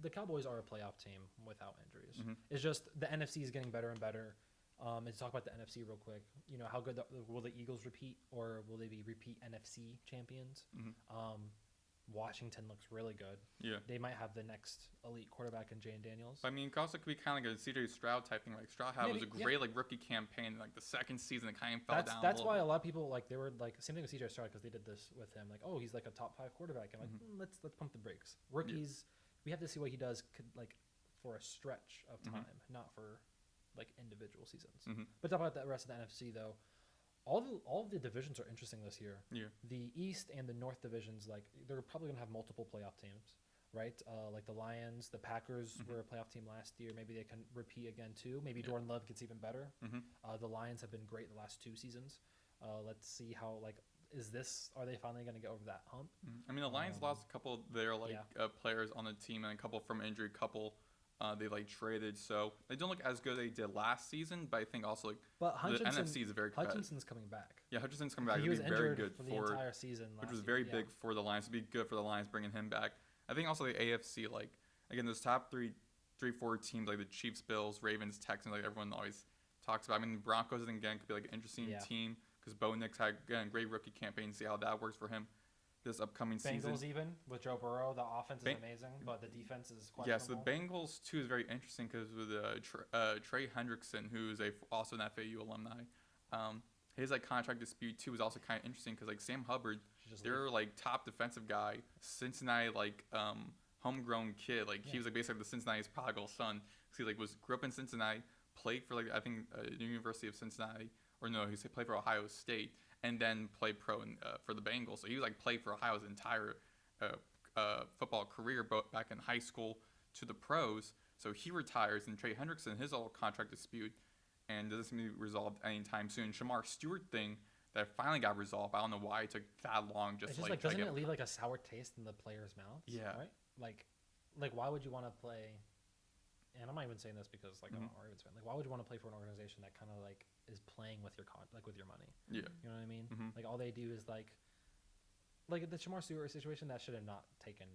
Speaker 3: the Cowboys are a playoff team without injuries. It's just the NFC is getting better and better. And to talk about the NFC real quick, you know, how good will the Eagles repeat, or will they be repeat NFC champions? Washington looks really good. Yeah, they might have the next elite quarterback in Jane Daniels.
Speaker 1: I mean, it also could be kind of like a CJ Stroud type thing. Like Stroud was a great like rookie campaign. Like the second season, it kind of fell down.
Speaker 3: That's why a lot of people like they were like same thing with CJ Stroud, because they did this with him. Like, oh, he's like a top 5 quarterback. I'm like, let's pump the brakes. Rookies, we have to see what he does. Like for a stretch of time, not for like individual seasons. But talk about the rest of the NFC though. All of the divisions are interesting this year. Yeah. The East and the North divisions, like they're probably gonna have multiple playoff teams, right? Like the Lions, the Packers were a playoff team last year. Maybe they can repeat again too. Maybe Jordan Love gets even better. The Lions have been great the last 2 seasons. Let's see how are they finally gonna get over that hump?
Speaker 1: I mean, the Lions lost a couple of their players on the team, and a couple from injury, they like traded, so they don't look as good as they did last season. But I think also the NFC is very competitive.
Speaker 3: Hutchinson's coming back.
Speaker 1: Yeah, Hutchinson's coming back.
Speaker 3: He was
Speaker 1: injured very good
Speaker 3: for the entire season,
Speaker 1: which was very big for the Lions. It'd be good for the Lions bringing him back. I think also the AFC, like again, those top 4 teams like the Chiefs, Bills, Ravens, Texans, like everyone always talks about. I mean, the Broncos again could be like an interesting team because Bo Nix had again a great rookie campaign. See how that works for him. this upcoming season.
Speaker 3: Bengals even with Joe Burrow, the offense is amazing, but the defense is questionable.
Speaker 1: Yeah, so the Bengals too is very interesting because with Trey Hendrickson, who is also an FAU alumni, his like contract dispute too is also kind of interesting because like Sam Hubbard, they're like top defensive guy, Cincinnati like homegrown kid, like he was like basically the Cincinnati's prodigal son. So he like grew up in Cincinnati, played for like I think the University of Cincinnati, or no, he played for Ohio State, and then played pro for the Bengals. So he was like played for Ohio's entire football career, both back in high school to the pros. So he retires, and Trey Hendrickson, his whole contract dispute, and doesn't seem to be resolved anytime soon. Shamar Stewart thing that finally got resolved. I don't know why it took that long.
Speaker 3: It's just like doesn't it leave like a sour taste in the players' mouths?
Speaker 1: Yeah.
Speaker 3: Right. Like why would you want to play? And I'm not even saying this because like I'm a Ravens fan. Like why would you want to play for an organization that kind of like is playing with your with your money?
Speaker 1: Yeah.
Speaker 3: You know what I mean?
Speaker 1: Mm-hmm.
Speaker 3: Like all they do is like the Shamar Stewart situation that should have not taken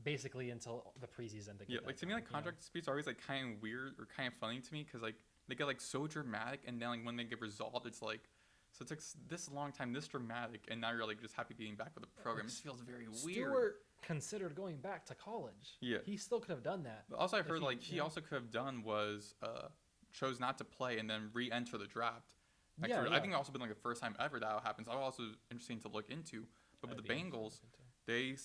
Speaker 3: basically until the preseason.
Speaker 1: Yeah. Like to me, like contract disputes are always like kind of weird or kind of funny to me because like they get like so dramatic, and then like when they get resolved, it's like. So it took this long time, this dramatic, and now you're like just happy being back with the program. It just feels very weird.
Speaker 3: Stewart considered going back to college.
Speaker 1: Yeah,
Speaker 3: he still could have done that.
Speaker 1: But also, I heard he also could have done was chose not to play and then re-enter the draft. I think it's also been like the first time ever that happens. That was also interesting to look into. But with the Bengals, they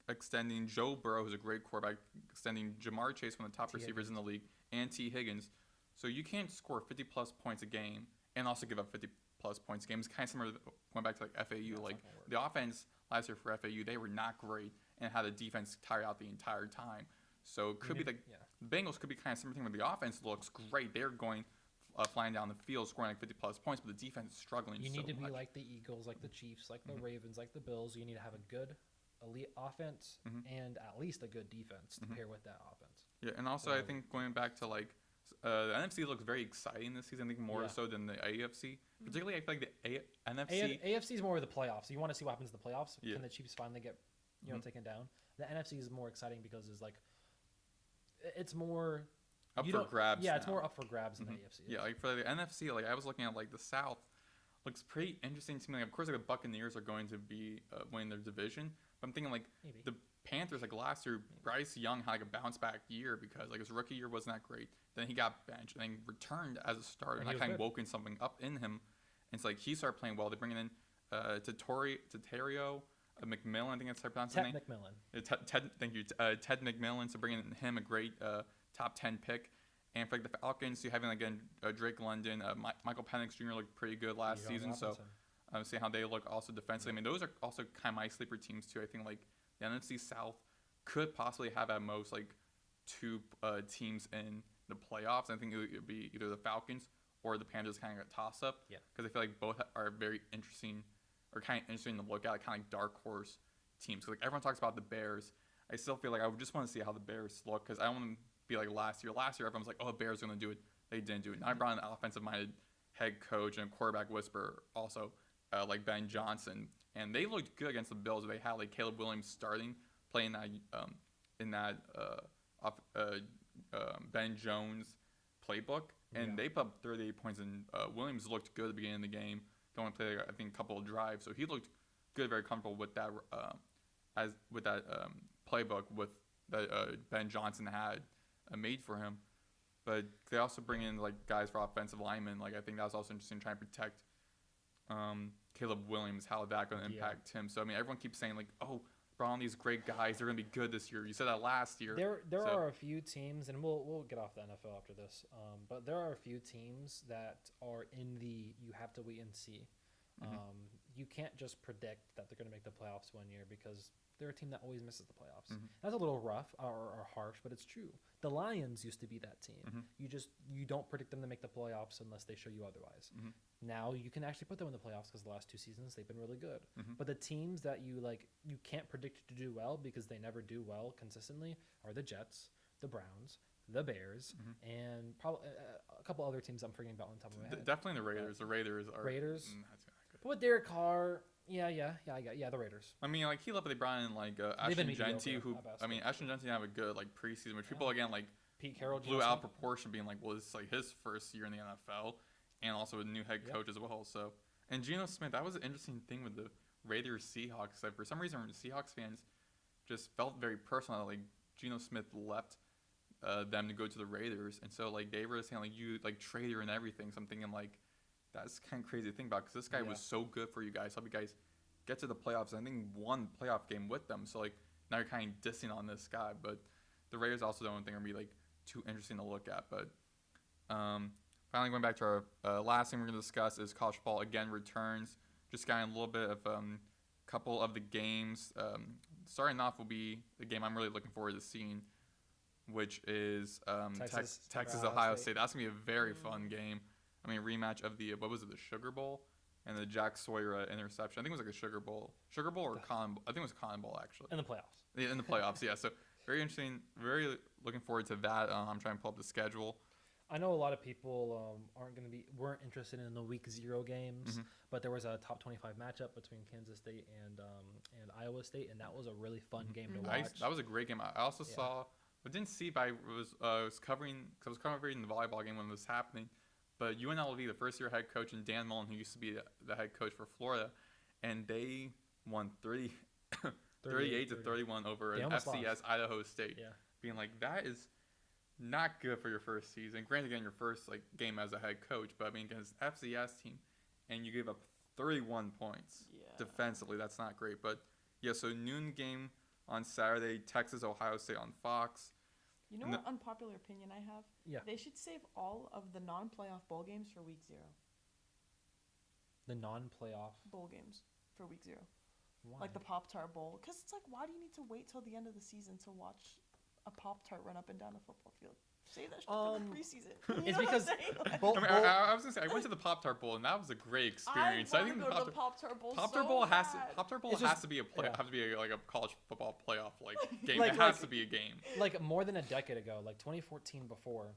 Speaker 1: extending Joe Burrow, who's a great quarterback, extending Jamar Chase, one of the top receivers in the league, and T. Higgins. So you can't score 50-plus points a game and also give up 50-plus points a game. It's kind of similar to going back to like FAU. Like the offense last year for FAU, they were not great and had the defense tire out the entire time. So it could be the Bengals could be kind of similar thing where the offense looks great. They're going flying down the field, scoring like 50-plus points, but the defense is struggling.
Speaker 3: You need to be like the Eagles, like the Chiefs, like the Ravens, like the Bills. You need to have a good elite offense and at least a good defense to pair with that offense.
Speaker 1: Yeah, and also I think going back to like the NFC looks very exciting this season. I think more so than the AFC. Particularly, I feel like the NFC.
Speaker 3: AFC is more of the playoffs. You want to see what happens in the playoffs.
Speaker 1: Yeah.
Speaker 3: Can the Chiefs finally get taken down? The NFC is more exciting because it's more
Speaker 1: up for grabs.
Speaker 3: Yeah,
Speaker 1: now.
Speaker 3: It's more up for grabs than the AFC.
Speaker 1: Yeah, like for the NFC, like I was looking at like the South, looks pretty interesting to me. Like, of course, like the Buccaneers are going to be winning their division, but I'm thinking like the Panthers, like last year, Bryce Young had like a bounce back year because like his rookie year wasn't that great. Then he got benched and then returned as a starter, and that kind of woken something up in him. And it's like he started playing well. They're bringing in Tatario McMillan, I think that's how you pronounce his name.
Speaker 3: McMillan.
Speaker 1: Thank you, Ted McMillan. So bringing him a great top 10 pick. And for like the Falcons, you having again Drake London, Michael Penix Jr. looked pretty good last season. So see how they look also defensively. I mean, those are also kind of my sleeper teams too. I think like the NFC South could possibly have at most like two teams in the playoffs. I think it would be either the Falcons or the Panthers, kind of a toss up.
Speaker 3: Yeah.
Speaker 1: Because I feel like both are very interesting, or kind of interesting to look at, kind of like dark horse teams. So like everyone talks about the Bears. I still feel like I would just want to see how the Bears look because I don't want to be like last year. Last year, everyone was like, "Oh, the Bears are going to do it." They didn't do it. Now I brought in an offensive-minded head coach and quarterback whisperer, also like Ben Johnson, and they looked good against the Bills. They had like Caleb Williams starting, playing that Ben Jones playbook, and they put up 38 points. And Williams looked good at the beginning of the game. He only played I think a couple of drives, so he looked good, very comfortable with that playbook with that Ben Johnson had made for him. But they also bring in like guys for offensive linemen. Like I think that was also interesting, trying to protect Caleb Williams. How that going to impact him? So I mean, everyone keeps saying like, "Oh, brought on these great guys. They're going to be good this year." You said that last year.
Speaker 3: There are a few teams, and we'll get off the NFL after this. But there are a few teams that are in the you have to wait and see. You can't just predict that they're going to make the playoffs one year because they're a team that always misses the playoffs. That's a little rough or harsh, but it's true. The Lions used to be that team. You don't predict them to make the playoffs unless they show you otherwise. Now you can actually put them in the playoffs because the last 2 seasons they've been really good. But the teams that you can't predict to do well because they never do well consistently are the Jets, the Browns, the Bears, and probably a couple other teams I'm forgetting about on top of my head.
Speaker 1: Definitely the Raiders. The Raiders are
Speaker 3: Raiders.
Speaker 1: That's not good.
Speaker 3: But with Derek Carr, the Raiders.
Speaker 1: I mean, like he left, but they brought in like Ashton Genty, who Ashton Genty have a good like preseason, which people again like
Speaker 3: Pete Carroll
Speaker 1: blew out of proportion, being like, well, this is like his first year in the NFL, and also a new head coach as well. So, and Geno Smith, that was an interesting thing with Raiders Seahawks. Like, for some reason, Seahawks fans just felt very personal. Like Geno Smith left them to go to the Raiders, and so like they were saying like you like traitor and everything. So I'm thinking like that's kind of crazy to think about because this guy was so good for you guys. Help you guys get to the playoffs. I think one playoff game with them. So like now you're kind of dissing on this guy, but the Raiders also don't think are gonna be like too interesting to look at. But finally going back to our last thing we're gonna discuss is college football again returns. Just got a little bit of couple of the games. Starting off will be the game I'm really looking forward to seeing, which is Texas Ohio State. That's gonna be a very fun game. I mean, rematch of the what was it, the Sugar Bowl and the Jack Sawyer interception. I think it was like a Sugar Bowl or Cotton Bowl. I think it was Cotton Bowl actually.
Speaker 3: In the playoffs.
Speaker 1: Yeah, in the playoffs, yeah. So very interesting. Very looking forward to that. I'm trying to pull up the schedule.
Speaker 3: I know a lot of people weren't interested in the Week 0 games, but there was a top 25 matchup between Kansas State and Iowa State, and that was a really fun game to watch.
Speaker 1: That was a great game. I also saw, I didn't see, but I was covering because I was covering the volleyball game when it was happening. But UNLV, the first-year head coach, and Dan Mullen, who used to be the head coach for Florida, and they won 38-31 over an FCS lost. Idaho State. Yeah. Being like, that is not good for your first season. Granted, again, your first like game as a head coach, but I mean, against FCS team, and you gave up 31 points defensively. That's not great. But yeah, so noon game on Saturday, Texas Ohio State on Fox.
Speaker 2: You know what unpopular opinion I have?
Speaker 3: Yeah.
Speaker 2: They should save all of the non-playoff bowl games for Week 0.
Speaker 3: The non-playoff
Speaker 2: bowl games for Week 0.
Speaker 3: Why?
Speaker 2: Like the Pop-Tart Bowl. Because it's like, why do you need to wait till the end of the season to watch a Pop-Tart run up and down a football field? Save that shit for the preseason.
Speaker 3: It's because
Speaker 1: I was gonna say I went to the Pop-Tart Bowl and that was a great experience. I think the
Speaker 2: Pop-Tart Bowl
Speaker 1: has to be a college football playoff game. It has to be a game.
Speaker 3: Like more than a decade ago, like 2014 before,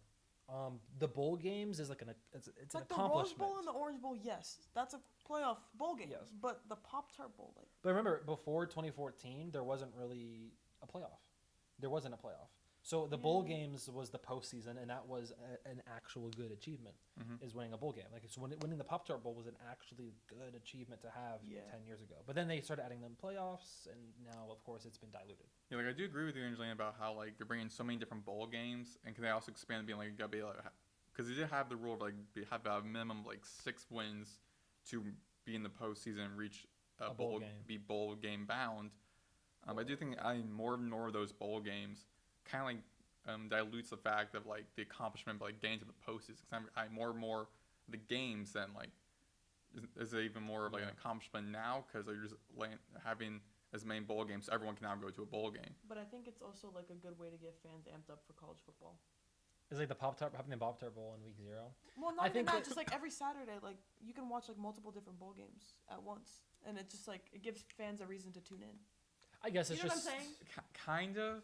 Speaker 3: the bowl games is like it's like
Speaker 2: the Rose Bowl and the Orange Bowl. Yes, that's a playoff bowl game. Yes. But the Pop-Tart Bowl,
Speaker 3: But remember, before 2014, there wasn't really a playoff. There wasn't a playoff. So the bowl games was the postseason, and that was an actual good achievement, is winning a bowl game. Like, so winning the Pop-Tart Bowl was an actually good achievement to have 10 years ago. But then they started adding them playoffs, and now, of course, it's been diluted.
Speaker 1: Yeah, like I do agree with you, Angelina, about how like they're bringing so many different bowl games, and can they also expand and being like, you gotta be like, because they did have the rule of like have a minimum of like 6 wins to be in the postseason and reach a bowl game, be bowl game bound. I do think adding more and more of those bowl games kind of like dilutes the fact of like the accomplishment, but like getting to the postseason. Because more and more the games then like is it even more of like an accomplishment now because they're just having as many bowl games, so everyone can now go to a bowl game.
Speaker 2: But I think it's also like a good way to get fans amped up for college football.
Speaker 3: It's like having the Pop-Tart Bowl in Week 0.
Speaker 2: Well, not even that, just like every Saturday, like you can watch like multiple different bowl games at once, and it just like it gives fans a reason to tune in.
Speaker 3: I guess it's
Speaker 2: you know
Speaker 3: just
Speaker 2: what I'm saying?
Speaker 1: Kind of.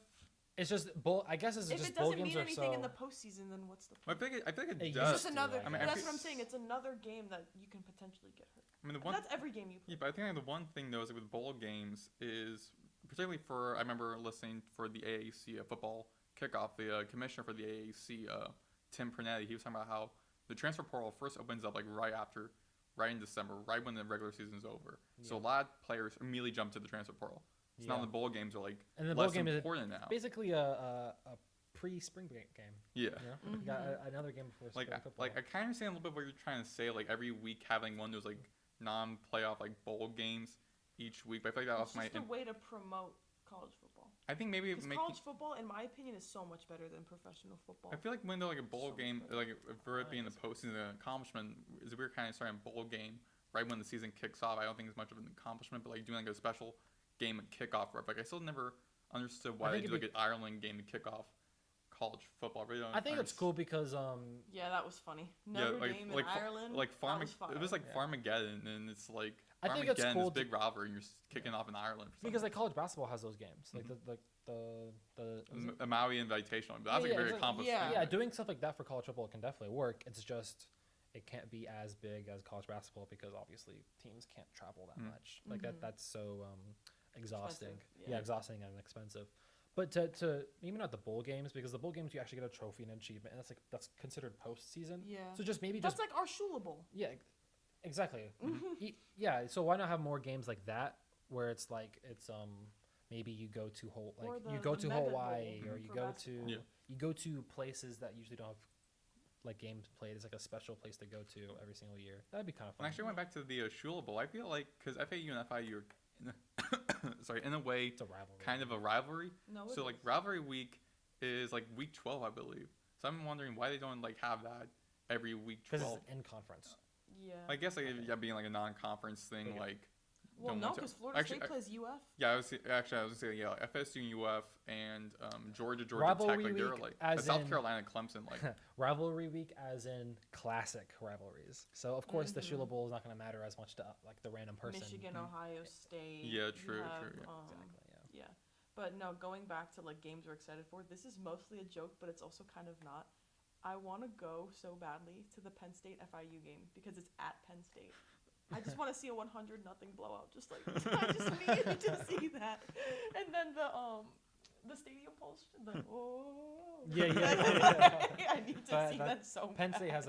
Speaker 3: It's just bowl. I guess it's just bowl games are so.
Speaker 2: If it doesn't mean anything in the postseason, then what's the point?
Speaker 1: I think it
Speaker 2: It's
Speaker 1: does.
Speaker 2: just another. That's what I'm saying. It's another game that you can potentially get hurt. I mean, that's every game you play.
Speaker 1: Yeah, but I think the one thing though is with bowl games is particularly for I remember listening for the AAC football kickoff. The commissioner for the AAC, Tim Pernetti, he was talking about how the transfer portal first opens up like right in December, right when the regular season's over. Yeah. So a lot of players immediately jump to the transfer portal. So now the bowl games are like less important now.
Speaker 3: Basically a pre-spring game.
Speaker 1: Yeah.
Speaker 3: You got another game before spring football.
Speaker 1: Like I kind of understand a little bit what you're trying to say. Like every week having one of those like non-playoff like bowl games each week. But I feel like that also might.
Speaker 2: It's just a way to promote college football.
Speaker 1: I think maybe
Speaker 2: college football, in my opinion, is so much better than professional football.
Speaker 1: I feel like when they're like a bowl game, like for it being the postseason, an accomplishment is we're kind of starting a bowl game right when the season kicks off. I don't think it's much of an accomplishment, but like doing like a special game at kickoff. Like I still never understood why they do like an Ireland game to kick off college football. Really
Speaker 3: I think it's cool because
Speaker 2: yeah, that was funny. Notre Dame in Ireland.
Speaker 1: It was like Farmageddon, and it's like
Speaker 3: I think it's cool.
Speaker 1: This big rivalry, and you're kicking off in Ireland.
Speaker 3: Because like college basketball has those games, like the
Speaker 1: Maui Invitational. But that's like a very accomplished thing.
Speaker 3: Yeah, doing stuff like that for college football can definitely work. It's just it can't be as big as college basketball because obviously teams can't travel that much. Like that's so exhausting. Yeah, exhausting and expensive. But to maybe not the bowl games because the bowl games you actually get a trophy and an achievement, and that's considered postseason.
Speaker 2: Yeah.
Speaker 3: So just
Speaker 2: that's like our Shula Bowl.
Speaker 3: Yeah. Exactly. Yeah. So why not have more games like that where it's like maybe you go to
Speaker 2: Or
Speaker 3: you go
Speaker 2: the
Speaker 3: to
Speaker 2: Mega
Speaker 3: Hawaii
Speaker 2: Bowl
Speaker 3: or you
Speaker 2: for
Speaker 3: go
Speaker 2: basketball.
Speaker 3: to you go to places that usually don't have like games played. It's like a special place to go to every single year. That'd be kind of
Speaker 1: When
Speaker 3: fun.
Speaker 1: I actually went back to the Shula Bowl, I feel like because FAU and FIU are in a way
Speaker 3: It's a rivalry.
Speaker 1: kind of a rivalry.
Speaker 2: No,
Speaker 1: So like rivalry week is like week 12, I believe. So I'm wondering why they don't like have that every week
Speaker 3: Because
Speaker 1: 12.
Speaker 3: it's in conference.
Speaker 2: Yeah.
Speaker 1: I guess like being like a non-conference thing,
Speaker 3: Okay.
Speaker 1: like
Speaker 2: Well,
Speaker 1: don't
Speaker 2: no,
Speaker 1: want to-
Speaker 2: because Florida
Speaker 1: Actually,
Speaker 2: State plays UF.
Speaker 1: yeah, I was gonna say yeah, FSU and UF and Georgia
Speaker 3: Rivalry
Speaker 1: Tech, like they're
Speaker 3: week
Speaker 1: like
Speaker 3: as
Speaker 1: South
Speaker 3: in-
Speaker 1: Carolina Clemson, like
Speaker 3: Rivalry week as in classic rivalries. So of course the Shula Bowl is not going to matter as much to like the random person.
Speaker 2: Michigan, Ohio State.
Speaker 1: Yeah,
Speaker 2: you
Speaker 1: true,
Speaker 2: have,
Speaker 1: true, yeah.
Speaker 3: Exactly. Yeah.
Speaker 2: Yeah. But no, going back to like games we're excited for, this is mostly a joke, but it's also kind of not. I want to go so badly to the Penn State FIU game because it's at Penn State. I just want to see a 100-0 blowout. Just like I just need to see that. And then the stadium pulse.
Speaker 3: Yeah.
Speaker 2: I need to see that so
Speaker 3: Penn
Speaker 2: bad.
Speaker 3: State has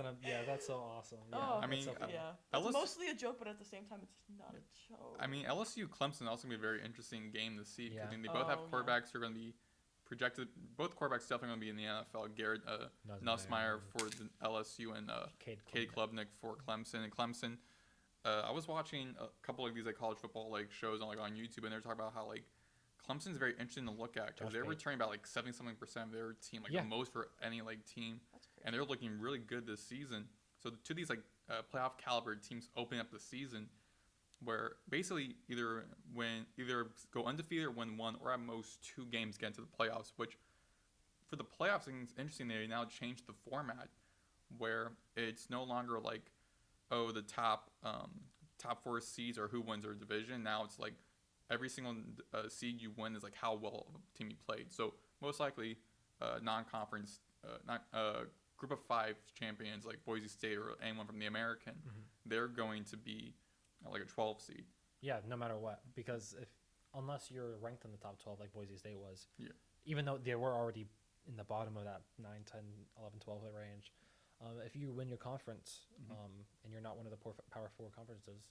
Speaker 3: that's so awesome. Yeah,
Speaker 2: Oh,
Speaker 1: I mean,
Speaker 3: that's so
Speaker 2: yeah.
Speaker 1: LSU
Speaker 2: It's mostly a joke, but at the same time, it's just not a joke.
Speaker 1: I mean LSU Clemson also gonna be a very interesting game to see. 'Cause
Speaker 3: Yeah.
Speaker 1: I mean they both have
Speaker 2: Oh, yeah.
Speaker 1: quarterbacks who are gonna be projected. Both quarterbacks definitely gonna be in the NFL. Garrett Nussmeier for the LSU and Cade Klubnik for Clemson. And Clemson, I was watching a couple of these like college football like shows on YouTube, and they're talking about how like Clemson's very interesting to look at because
Speaker 3: Josh
Speaker 1: they're
Speaker 3: Pate.
Speaker 1: returning about like 70-something% of their team, like
Speaker 3: Yeah.
Speaker 1: the most for any like team,
Speaker 2: That's crazy.
Speaker 1: and they're looking really good this season. So to these like playoff caliber teams opening up the season, where basically either go undefeated or win one or at most 2 games get into the playoffs. Which for the playoffs, it's interesting they now changed the format where it's no longer like the top 4 seeds or who wins their division. Now it's like every single seed you win is like how well of a team you played. So most likely non-conference, group of 5 champions like Boise State or anyone from the American, they're going to be like a 12 seed.
Speaker 3: Yeah, no matter what, because unless you're ranked in the top 12 like Boise State was,
Speaker 1: Yeah.
Speaker 3: even though they were already in the bottom of that 9, 10, 11, 12 range, if you win your conference and you're not one of the Power 4 conferences,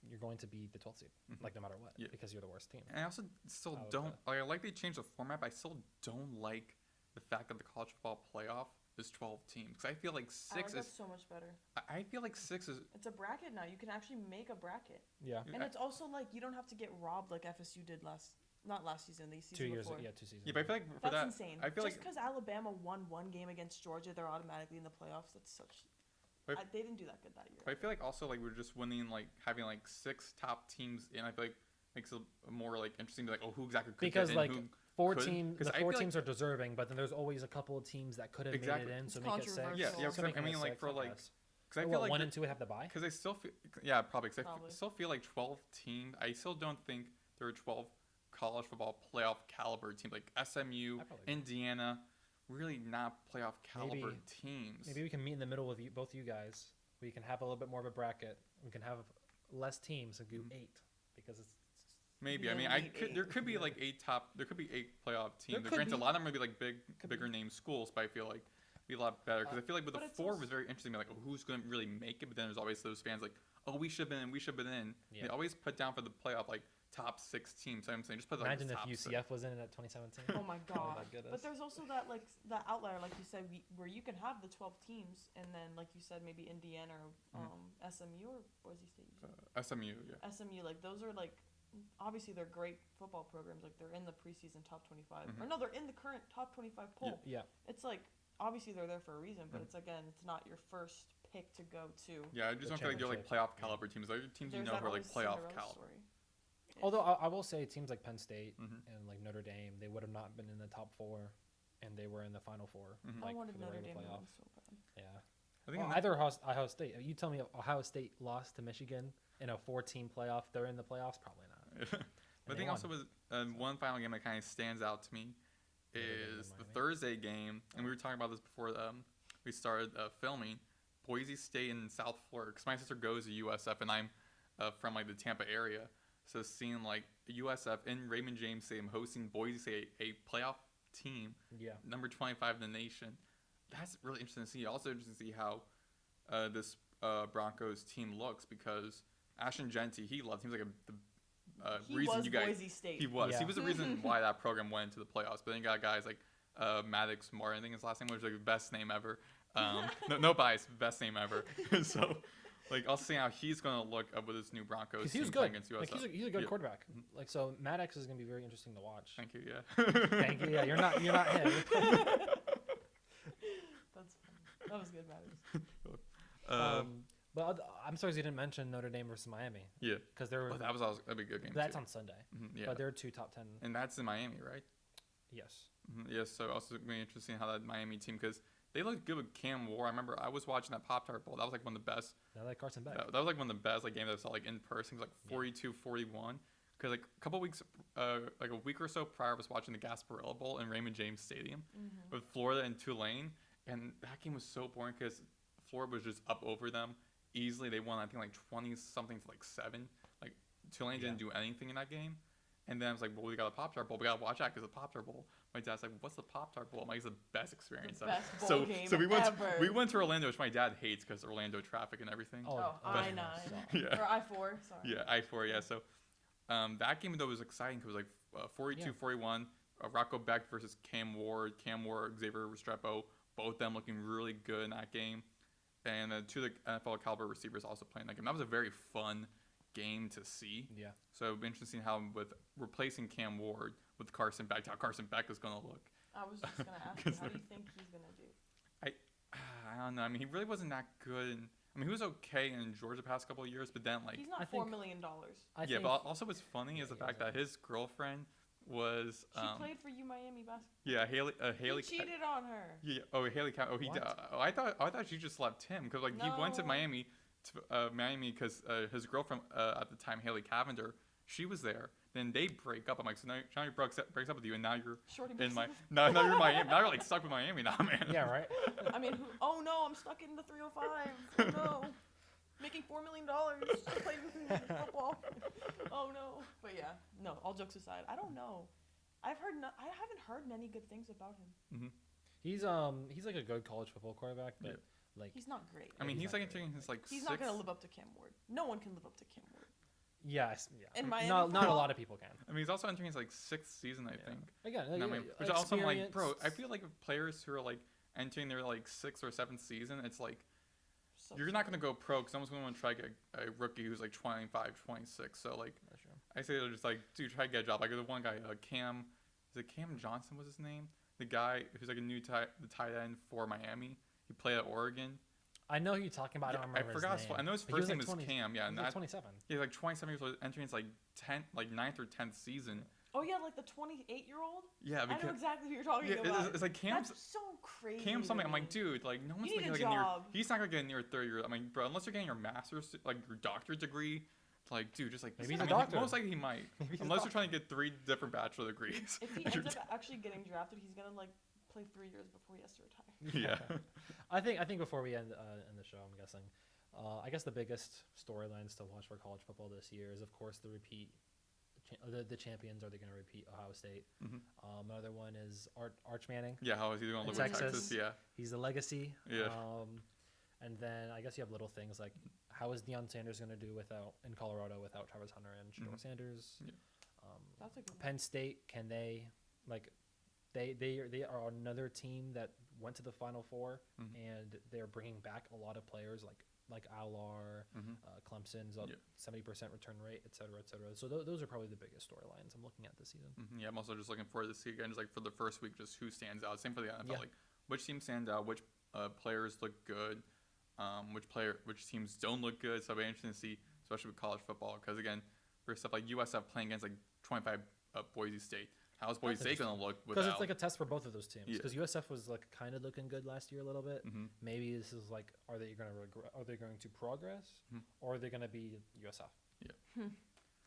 Speaker 3: you're going to be the 12th seed, like no matter what,
Speaker 1: Yeah.
Speaker 3: because you're the worst team.
Speaker 1: And I also still
Speaker 3: Out of
Speaker 1: don't I like they changed the format, but I still don't like the fact that the college football playoff is 12 teams because I feel like
Speaker 2: I
Speaker 1: 6
Speaker 2: like
Speaker 1: is
Speaker 2: that so much better.
Speaker 1: I feel like 6 is
Speaker 2: It's a bracket now. You can actually make a bracket.
Speaker 3: Yeah.
Speaker 2: And it's also like you don't have to get robbed like FSU did not last season, the season
Speaker 3: 2 years,
Speaker 2: before.
Speaker 3: 2 seasons.
Speaker 1: yeah, but I feel like for
Speaker 2: That's
Speaker 1: that
Speaker 2: insane.
Speaker 1: I feel
Speaker 2: Just
Speaker 1: like
Speaker 2: because Alabama won one game against Georgia, they're automatically in the playoffs. That's such.
Speaker 1: But-
Speaker 2: They didn't do that good that year.
Speaker 1: But I feel like also like we're just winning like having like 6 top teams in. I feel like makes it more like interesting to be like who exactly could
Speaker 3: Because
Speaker 1: get
Speaker 3: like
Speaker 1: in, who
Speaker 3: four
Speaker 1: could.
Speaker 3: teams,
Speaker 1: 'Cause
Speaker 3: the
Speaker 1: I
Speaker 3: 4
Speaker 1: feel
Speaker 3: teams are deserving, but then there's always a couple of teams that could have
Speaker 1: Exactly.
Speaker 3: made it in,
Speaker 2: It's
Speaker 3: so make it 6.
Speaker 2: controversial.
Speaker 1: Yeah,
Speaker 2: So
Speaker 1: because I mean like for like because I feel
Speaker 3: what,
Speaker 1: like
Speaker 3: 1 and 2 would have to buy.
Speaker 1: because I still feel probably because
Speaker 2: Probably.
Speaker 1: I still feel like 12 teams. I still don't think there are 12 college football playoff caliber teams like SMU,
Speaker 3: I probably do.
Speaker 1: Indiana, really not playoff caliber
Speaker 3: Maybe-
Speaker 1: teams.
Speaker 3: Maybe we can meet in the middle with both you guys. We can have a little bit more of a bracket. We can have less teams and do 8 because it's
Speaker 1: Maybe.
Speaker 2: Yeah,
Speaker 1: I mean,
Speaker 2: maybe.
Speaker 1: there could be like 8 playoff teams.
Speaker 3: could
Speaker 1: Granted,
Speaker 3: be.
Speaker 1: a lot of them would be like
Speaker 3: Could
Speaker 1: bigger
Speaker 3: be.
Speaker 1: name schools, but I feel like it'd be a lot better because I feel like with
Speaker 2: but
Speaker 1: the
Speaker 2: it's
Speaker 1: 4
Speaker 2: also-
Speaker 1: was very interesting. Like, who's going to really make it? But then there's always those fans like, oh, we should have been in. We should have been in.
Speaker 3: Yeah.
Speaker 1: They always put down for the playoff like top 6 teams. So I'm saying just put like
Speaker 3: imagine
Speaker 1: the
Speaker 3: if
Speaker 1: top
Speaker 3: UCF
Speaker 1: 6.
Speaker 3: was in it at 2017.
Speaker 2: Oh my god!
Speaker 3: goodness.
Speaker 2: But there's also that like that outlier, like you said, where you can have the 12 teams, and then like you said, maybe Indiana or SMU or Boise State.
Speaker 1: SMU, yeah.
Speaker 2: SMU, like those are like obviously they're great football programs. Like they're in the preseason top 25,
Speaker 1: Mhm.
Speaker 2: or no, they're in the current top 25 poll.
Speaker 3: Yeah.
Speaker 2: It's like obviously they're there for a reason, but it's not your first pick to go to.
Speaker 1: Yeah, I just
Speaker 3: The
Speaker 1: don't feel like they're like
Speaker 3: championship.
Speaker 1: playoff caliber teams. They're teams
Speaker 2: There's
Speaker 1: you know
Speaker 2: that
Speaker 1: who are like
Speaker 2: always
Speaker 1: playoff
Speaker 2: Cinderella
Speaker 1: caliber.
Speaker 2: story.
Speaker 3: Although I will say teams like Penn State
Speaker 1: Mhm.
Speaker 3: and like Notre Dame, they would have not been in the top 4, and they were in the Final 4.
Speaker 1: Mhm.
Speaker 3: Like,
Speaker 2: I wanted
Speaker 3: for the
Speaker 2: Notre
Speaker 3: regular
Speaker 2: Dame to
Speaker 3: playoff.
Speaker 2: win so bad.
Speaker 3: Yeah.
Speaker 1: I think
Speaker 3: Well,
Speaker 1: in that-
Speaker 3: either Ohio State. You tell me Ohio State lost to Michigan in a 4-team playoff. They're in the playoffs, probably not.
Speaker 1: But I think also was one final game that kind of stands out to me is the Thursday game, and we were talking about this before we started filming. Boise State in South Florida, because my sister goes to USF, and I'm from like the Tampa area, so seeing like USF in Raymond James Stadium hosting Boise State, a playoff team,
Speaker 3: Yeah.
Speaker 1: number 25 in the nation, that's really interesting to see. Also interesting to see how this Broncos team looks because Ashton Genty, he was like the
Speaker 2: He
Speaker 1: reason
Speaker 2: was
Speaker 1: you guys.
Speaker 2: Boise State.
Speaker 1: He was.
Speaker 3: Yeah.
Speaker 1: He was the reason why that program went into the playoffs. But then you got guys like Maddox Martin, I think his last name was like the best name ever. No bias, best name ever. So, like, I'll see how he's going to look with his new Broncos.
Speaker 3: Because he was
Speaker 1: team
Speaker 3: good.
Speaker 1: playing against
Speaker 3: Like,
Speaker 1: USF.
Speaker 3: he's a good
Speaker 1: Yeah.
Speaker 3: quarterback. Like, so Maddox is going to be very interesting to watch.
Speaker 1: Thank you. Yeah.
Speaker 3: Thank you. Yeah, you're not him.
Speaker 2: That's funny. That was good, Maddox.
Speaker 3: But I'm sorry you didn't mention Notre Dame versus Miami.
Speaker 1: Yeah.
Speaker 3: Because there were.
Speaker 1: Well, that'd be a good game.
Speaker 3: That's
Speaker 1: too.
Speaker 3: on Sunday.
Speaker 1: Yeah.
Speaker 3: But they're 2 top 10.
Speaker 1: And that's in Miami, right?
Speaker 3: Yes.
Speaker 1: Yes. So also going to be interesting how that Miami team, because they looked good with Cam Ward. I remember I was watching that Pop-Tart Bowl. That was like one of the best.
Speaker 3: I like Carson Beck.
Speaker 1: That was like one of the best like games I saw like in person. It was like 42-41. Because like a couple weeks, like a week or so prior, I was watching the Gasparilla Bowl in Raymond James Stadium with Florida and Tulane, and that game was so boring because Florida was just up over them easily. They won I think like 20-something to like 7. Like Tulane didn't do anything in that game, and then I was like, well, we got a Pop-Tart Bowl. We gotta watch that because the Pop-Tart Bowl. My dad's like, what's the Pop-Tart Bowl? I'm like, it's the best experience.
Speaker 2: The best bowl
Speaker 1: so
Speaker 2: game
Speaker 1: so we went
Speaker 2: ever.
Speaker 1: we went to Orlando, which my dad hates because Orlando traffic and everything.
Speaker 2: Oh, I-9.
Speaker 1: Yeah.
Speaker 2: Or I-4, sorry.
Speaker 1: Yeah, I-4, yeah. So that game, though, was exciting because it was like 42-41. Rocco Beck versus Cam Ward. Cam Ward, Xavier Restrepo, both of them looking really good in that game. And 2 of the NFL caliber receivers also playing that game. That was a very fun game to see.
Speaker 3: Yeah.
Speaker 1: So it'll be interesting how with replacing Cam Ward with Carson Beck, how Carson Beck is going to look.
Speaker 2: I was just going to ask you, how do you think he's going to do?
Speaker 1: I don't know. I mean, he really wasn't that good. I mean, he was okay in Georgia the past couple of years, but then like
Speaker 2: He's not $4 million.
Speaker 1: yeah, but also what's funny is the fact that his girlfriend was
Speaker 2: She played for Miami basketball.
Speaker 1: yeah, Haley
Speaker 2: He cheated on her.
Speaker 1: Yeah, Haley he I thought she just left him because like he went to
Speaker 2: No.
Speaker 1: Miami because his girlfriend at the time, Haley Cavender, she was there. Then they break up. I'm like, so now he breaks up with you, and now you're
Speaker 2: Shorty
Speaker 1: in
Speaker 2: breaks
Speaker 1: now you're in Miami. Now you're like stuck with Miami now, man.
Speaker 3: Yeah, right?
Speaker 2: I mean, oh no, I'm stuck in the 305. Oh no. Making $4 million to play football. Oh no. But yeah, no, all jokes aside, I don't know. I haven't heard many good things about him.
Speaker 3: He's like a good college football quarterback, but like
Speaker 2: He's not great.
Speaker 1: I mean,
Speaker 3: he's
Speaker 1: he's
Speaker 3: not
Speaker 1: like entering his like
Speaker 2: He's
Speaker 1: sixth.
Speaker 2: not going to live up to Cam Ward. No one can live up to Cam Ward.
Speaker 3: yes, yeah.
Speaker 2: In Miami
Speaker 3: not a
Speaker 2: football?
Speaker 3: lot of people can.
Speaker 1: I mean, he's also entering his like 6th season, I think.
Speaker 3: Again,
Speaker 1: And I mean, which also I'm like, bro, I feel like players who are like entering their like 6th or 7th season, it's like you're not gonna go pro because someone's gonna want to try to get a rookie who's like 25, 26. So like,
Speaker 3: That's true.
Speaker 1: I say they're just like, dude, try to get a job. Like the one guy, Cam Johnson was his name? The guy who's like the tight end for Miami. He played at Oregon.
Speaker 3: I know who you're talking about. I don't remember
Speaker 1: forgot.
Speaker 3: his name.
Speaker 1: I know his
Speaker 3: But he
Speaker 1: first
Speaker 3: was
Speaker 1: name
Speaker 3: like
Speaker 1: is Cam. Yeah,
Speaker 3: He's
Speaker 1: and
Speaker 3: like 27.
Speaker 1: he's like 27 years old, entering his like 9th or 10th season.
Speaker 2: Oh yeah, like the 28-year-old.
Speaker 1: Yeah,
Speaker 2: I know exactly who you're talking
Speaker 1: yeah,
Speaker 2: about.
Speaker 1: it's like Cam's.
Speaker 2: That's so crazy.
Speaker 1: Cam's something.
Speaker 2: to
Speaker 1: I'm like,
Speaker 2: me.
Speaker 1: dude, like no one's
Speaker 2: You need
Speaker 1: gonna
Speaker 2: a
Speaker 1: get near.
Speaker 2: job.
Speaker 1: He's not gonna get near 30 years. I mean, bro, unless you're getting your master's, like your doctorate degree, like, dude, just like
Speaker 3: Maybe he's
Speaker 1: I
Speaker 3: a
Speaker 1: mean,
Speaker 3: doctor.
Speaker 1: Most likely he might,
Speaker 3: Maybe he's a
Speaker 1: unless you're
Speaker 3: doctor.
Speaker 1: trying to get 3 different bachelor degrees.
Speaker 2: If he ends up actually getting drafted, he's gonna like play 3 years before he has to retire.
Speaker 1: Yeah.
Speaker 3: I think before we end the show, I'm guessing. I guess the biggest storylines to watch for college football this year is, of course, the repeat. The champions, are they going to repeat Ohio State? Another one is Arch Manning.
Speaker 1: Yeah, how is he going to live in Texas? Yeah.
Speaker 3: He's the legacy.
Speaker 1: Yeah.
Speaker 3: And then I guess you have little things like how is Deion Sanders going to do in Colorado without Travis Hunter and Shador Sanders?
Speaker 1: Yeah.
Speaker 2: That's a good one.
Speaker 3: Penn State, can they they are another team that went to the Final Four and they're bringing back a lot of players like Alar, Clemson's 70% return rate, et cetera, et cetera. So those are probably the biggest storylines I'm looking at this season.
Speaker 1: Yeah, I'm also just looking forward to see again, just like for the first week, just who stands out. Same for the NFL,
Speaker 3: Yeah.
Speaker 1: like which teams stand out, which players look good, which teams don't look good. So it'll be interesting to see, especially with college football, because again, for stuff like USF playing against like 25 Boise State. How's Boise State going to look without?
Speaker 3: Because it's like a test for both of those teams.
Speaker 1: Yeah.
Speaker 3: Because USF was like kind of looking good last year a little bit. Maybe this is like, are they going to progress, or are they going to be USF?
Speaker 1: Yeah.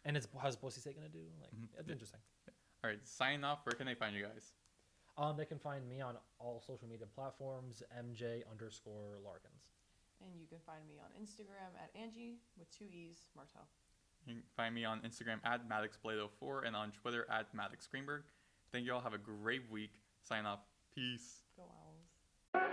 Speaker 3: And how's Boise State going to do? Like, it's interesting.
Speaker 1: All right, signing off. Where can they find you guys?
Speaker 3: They can find me on all social media platforms, MJ_Larkins.
Speaker 2: And you can find me on Instagram at Angie with 2 E's, Martell.
Speaker 1: You can find me on Instagram at MaddoxBlade04 and on Twitter at Maddox Greenberg. Thank you all. Have a great week. Sign off. Peace.
Speaker 2: Go Owls.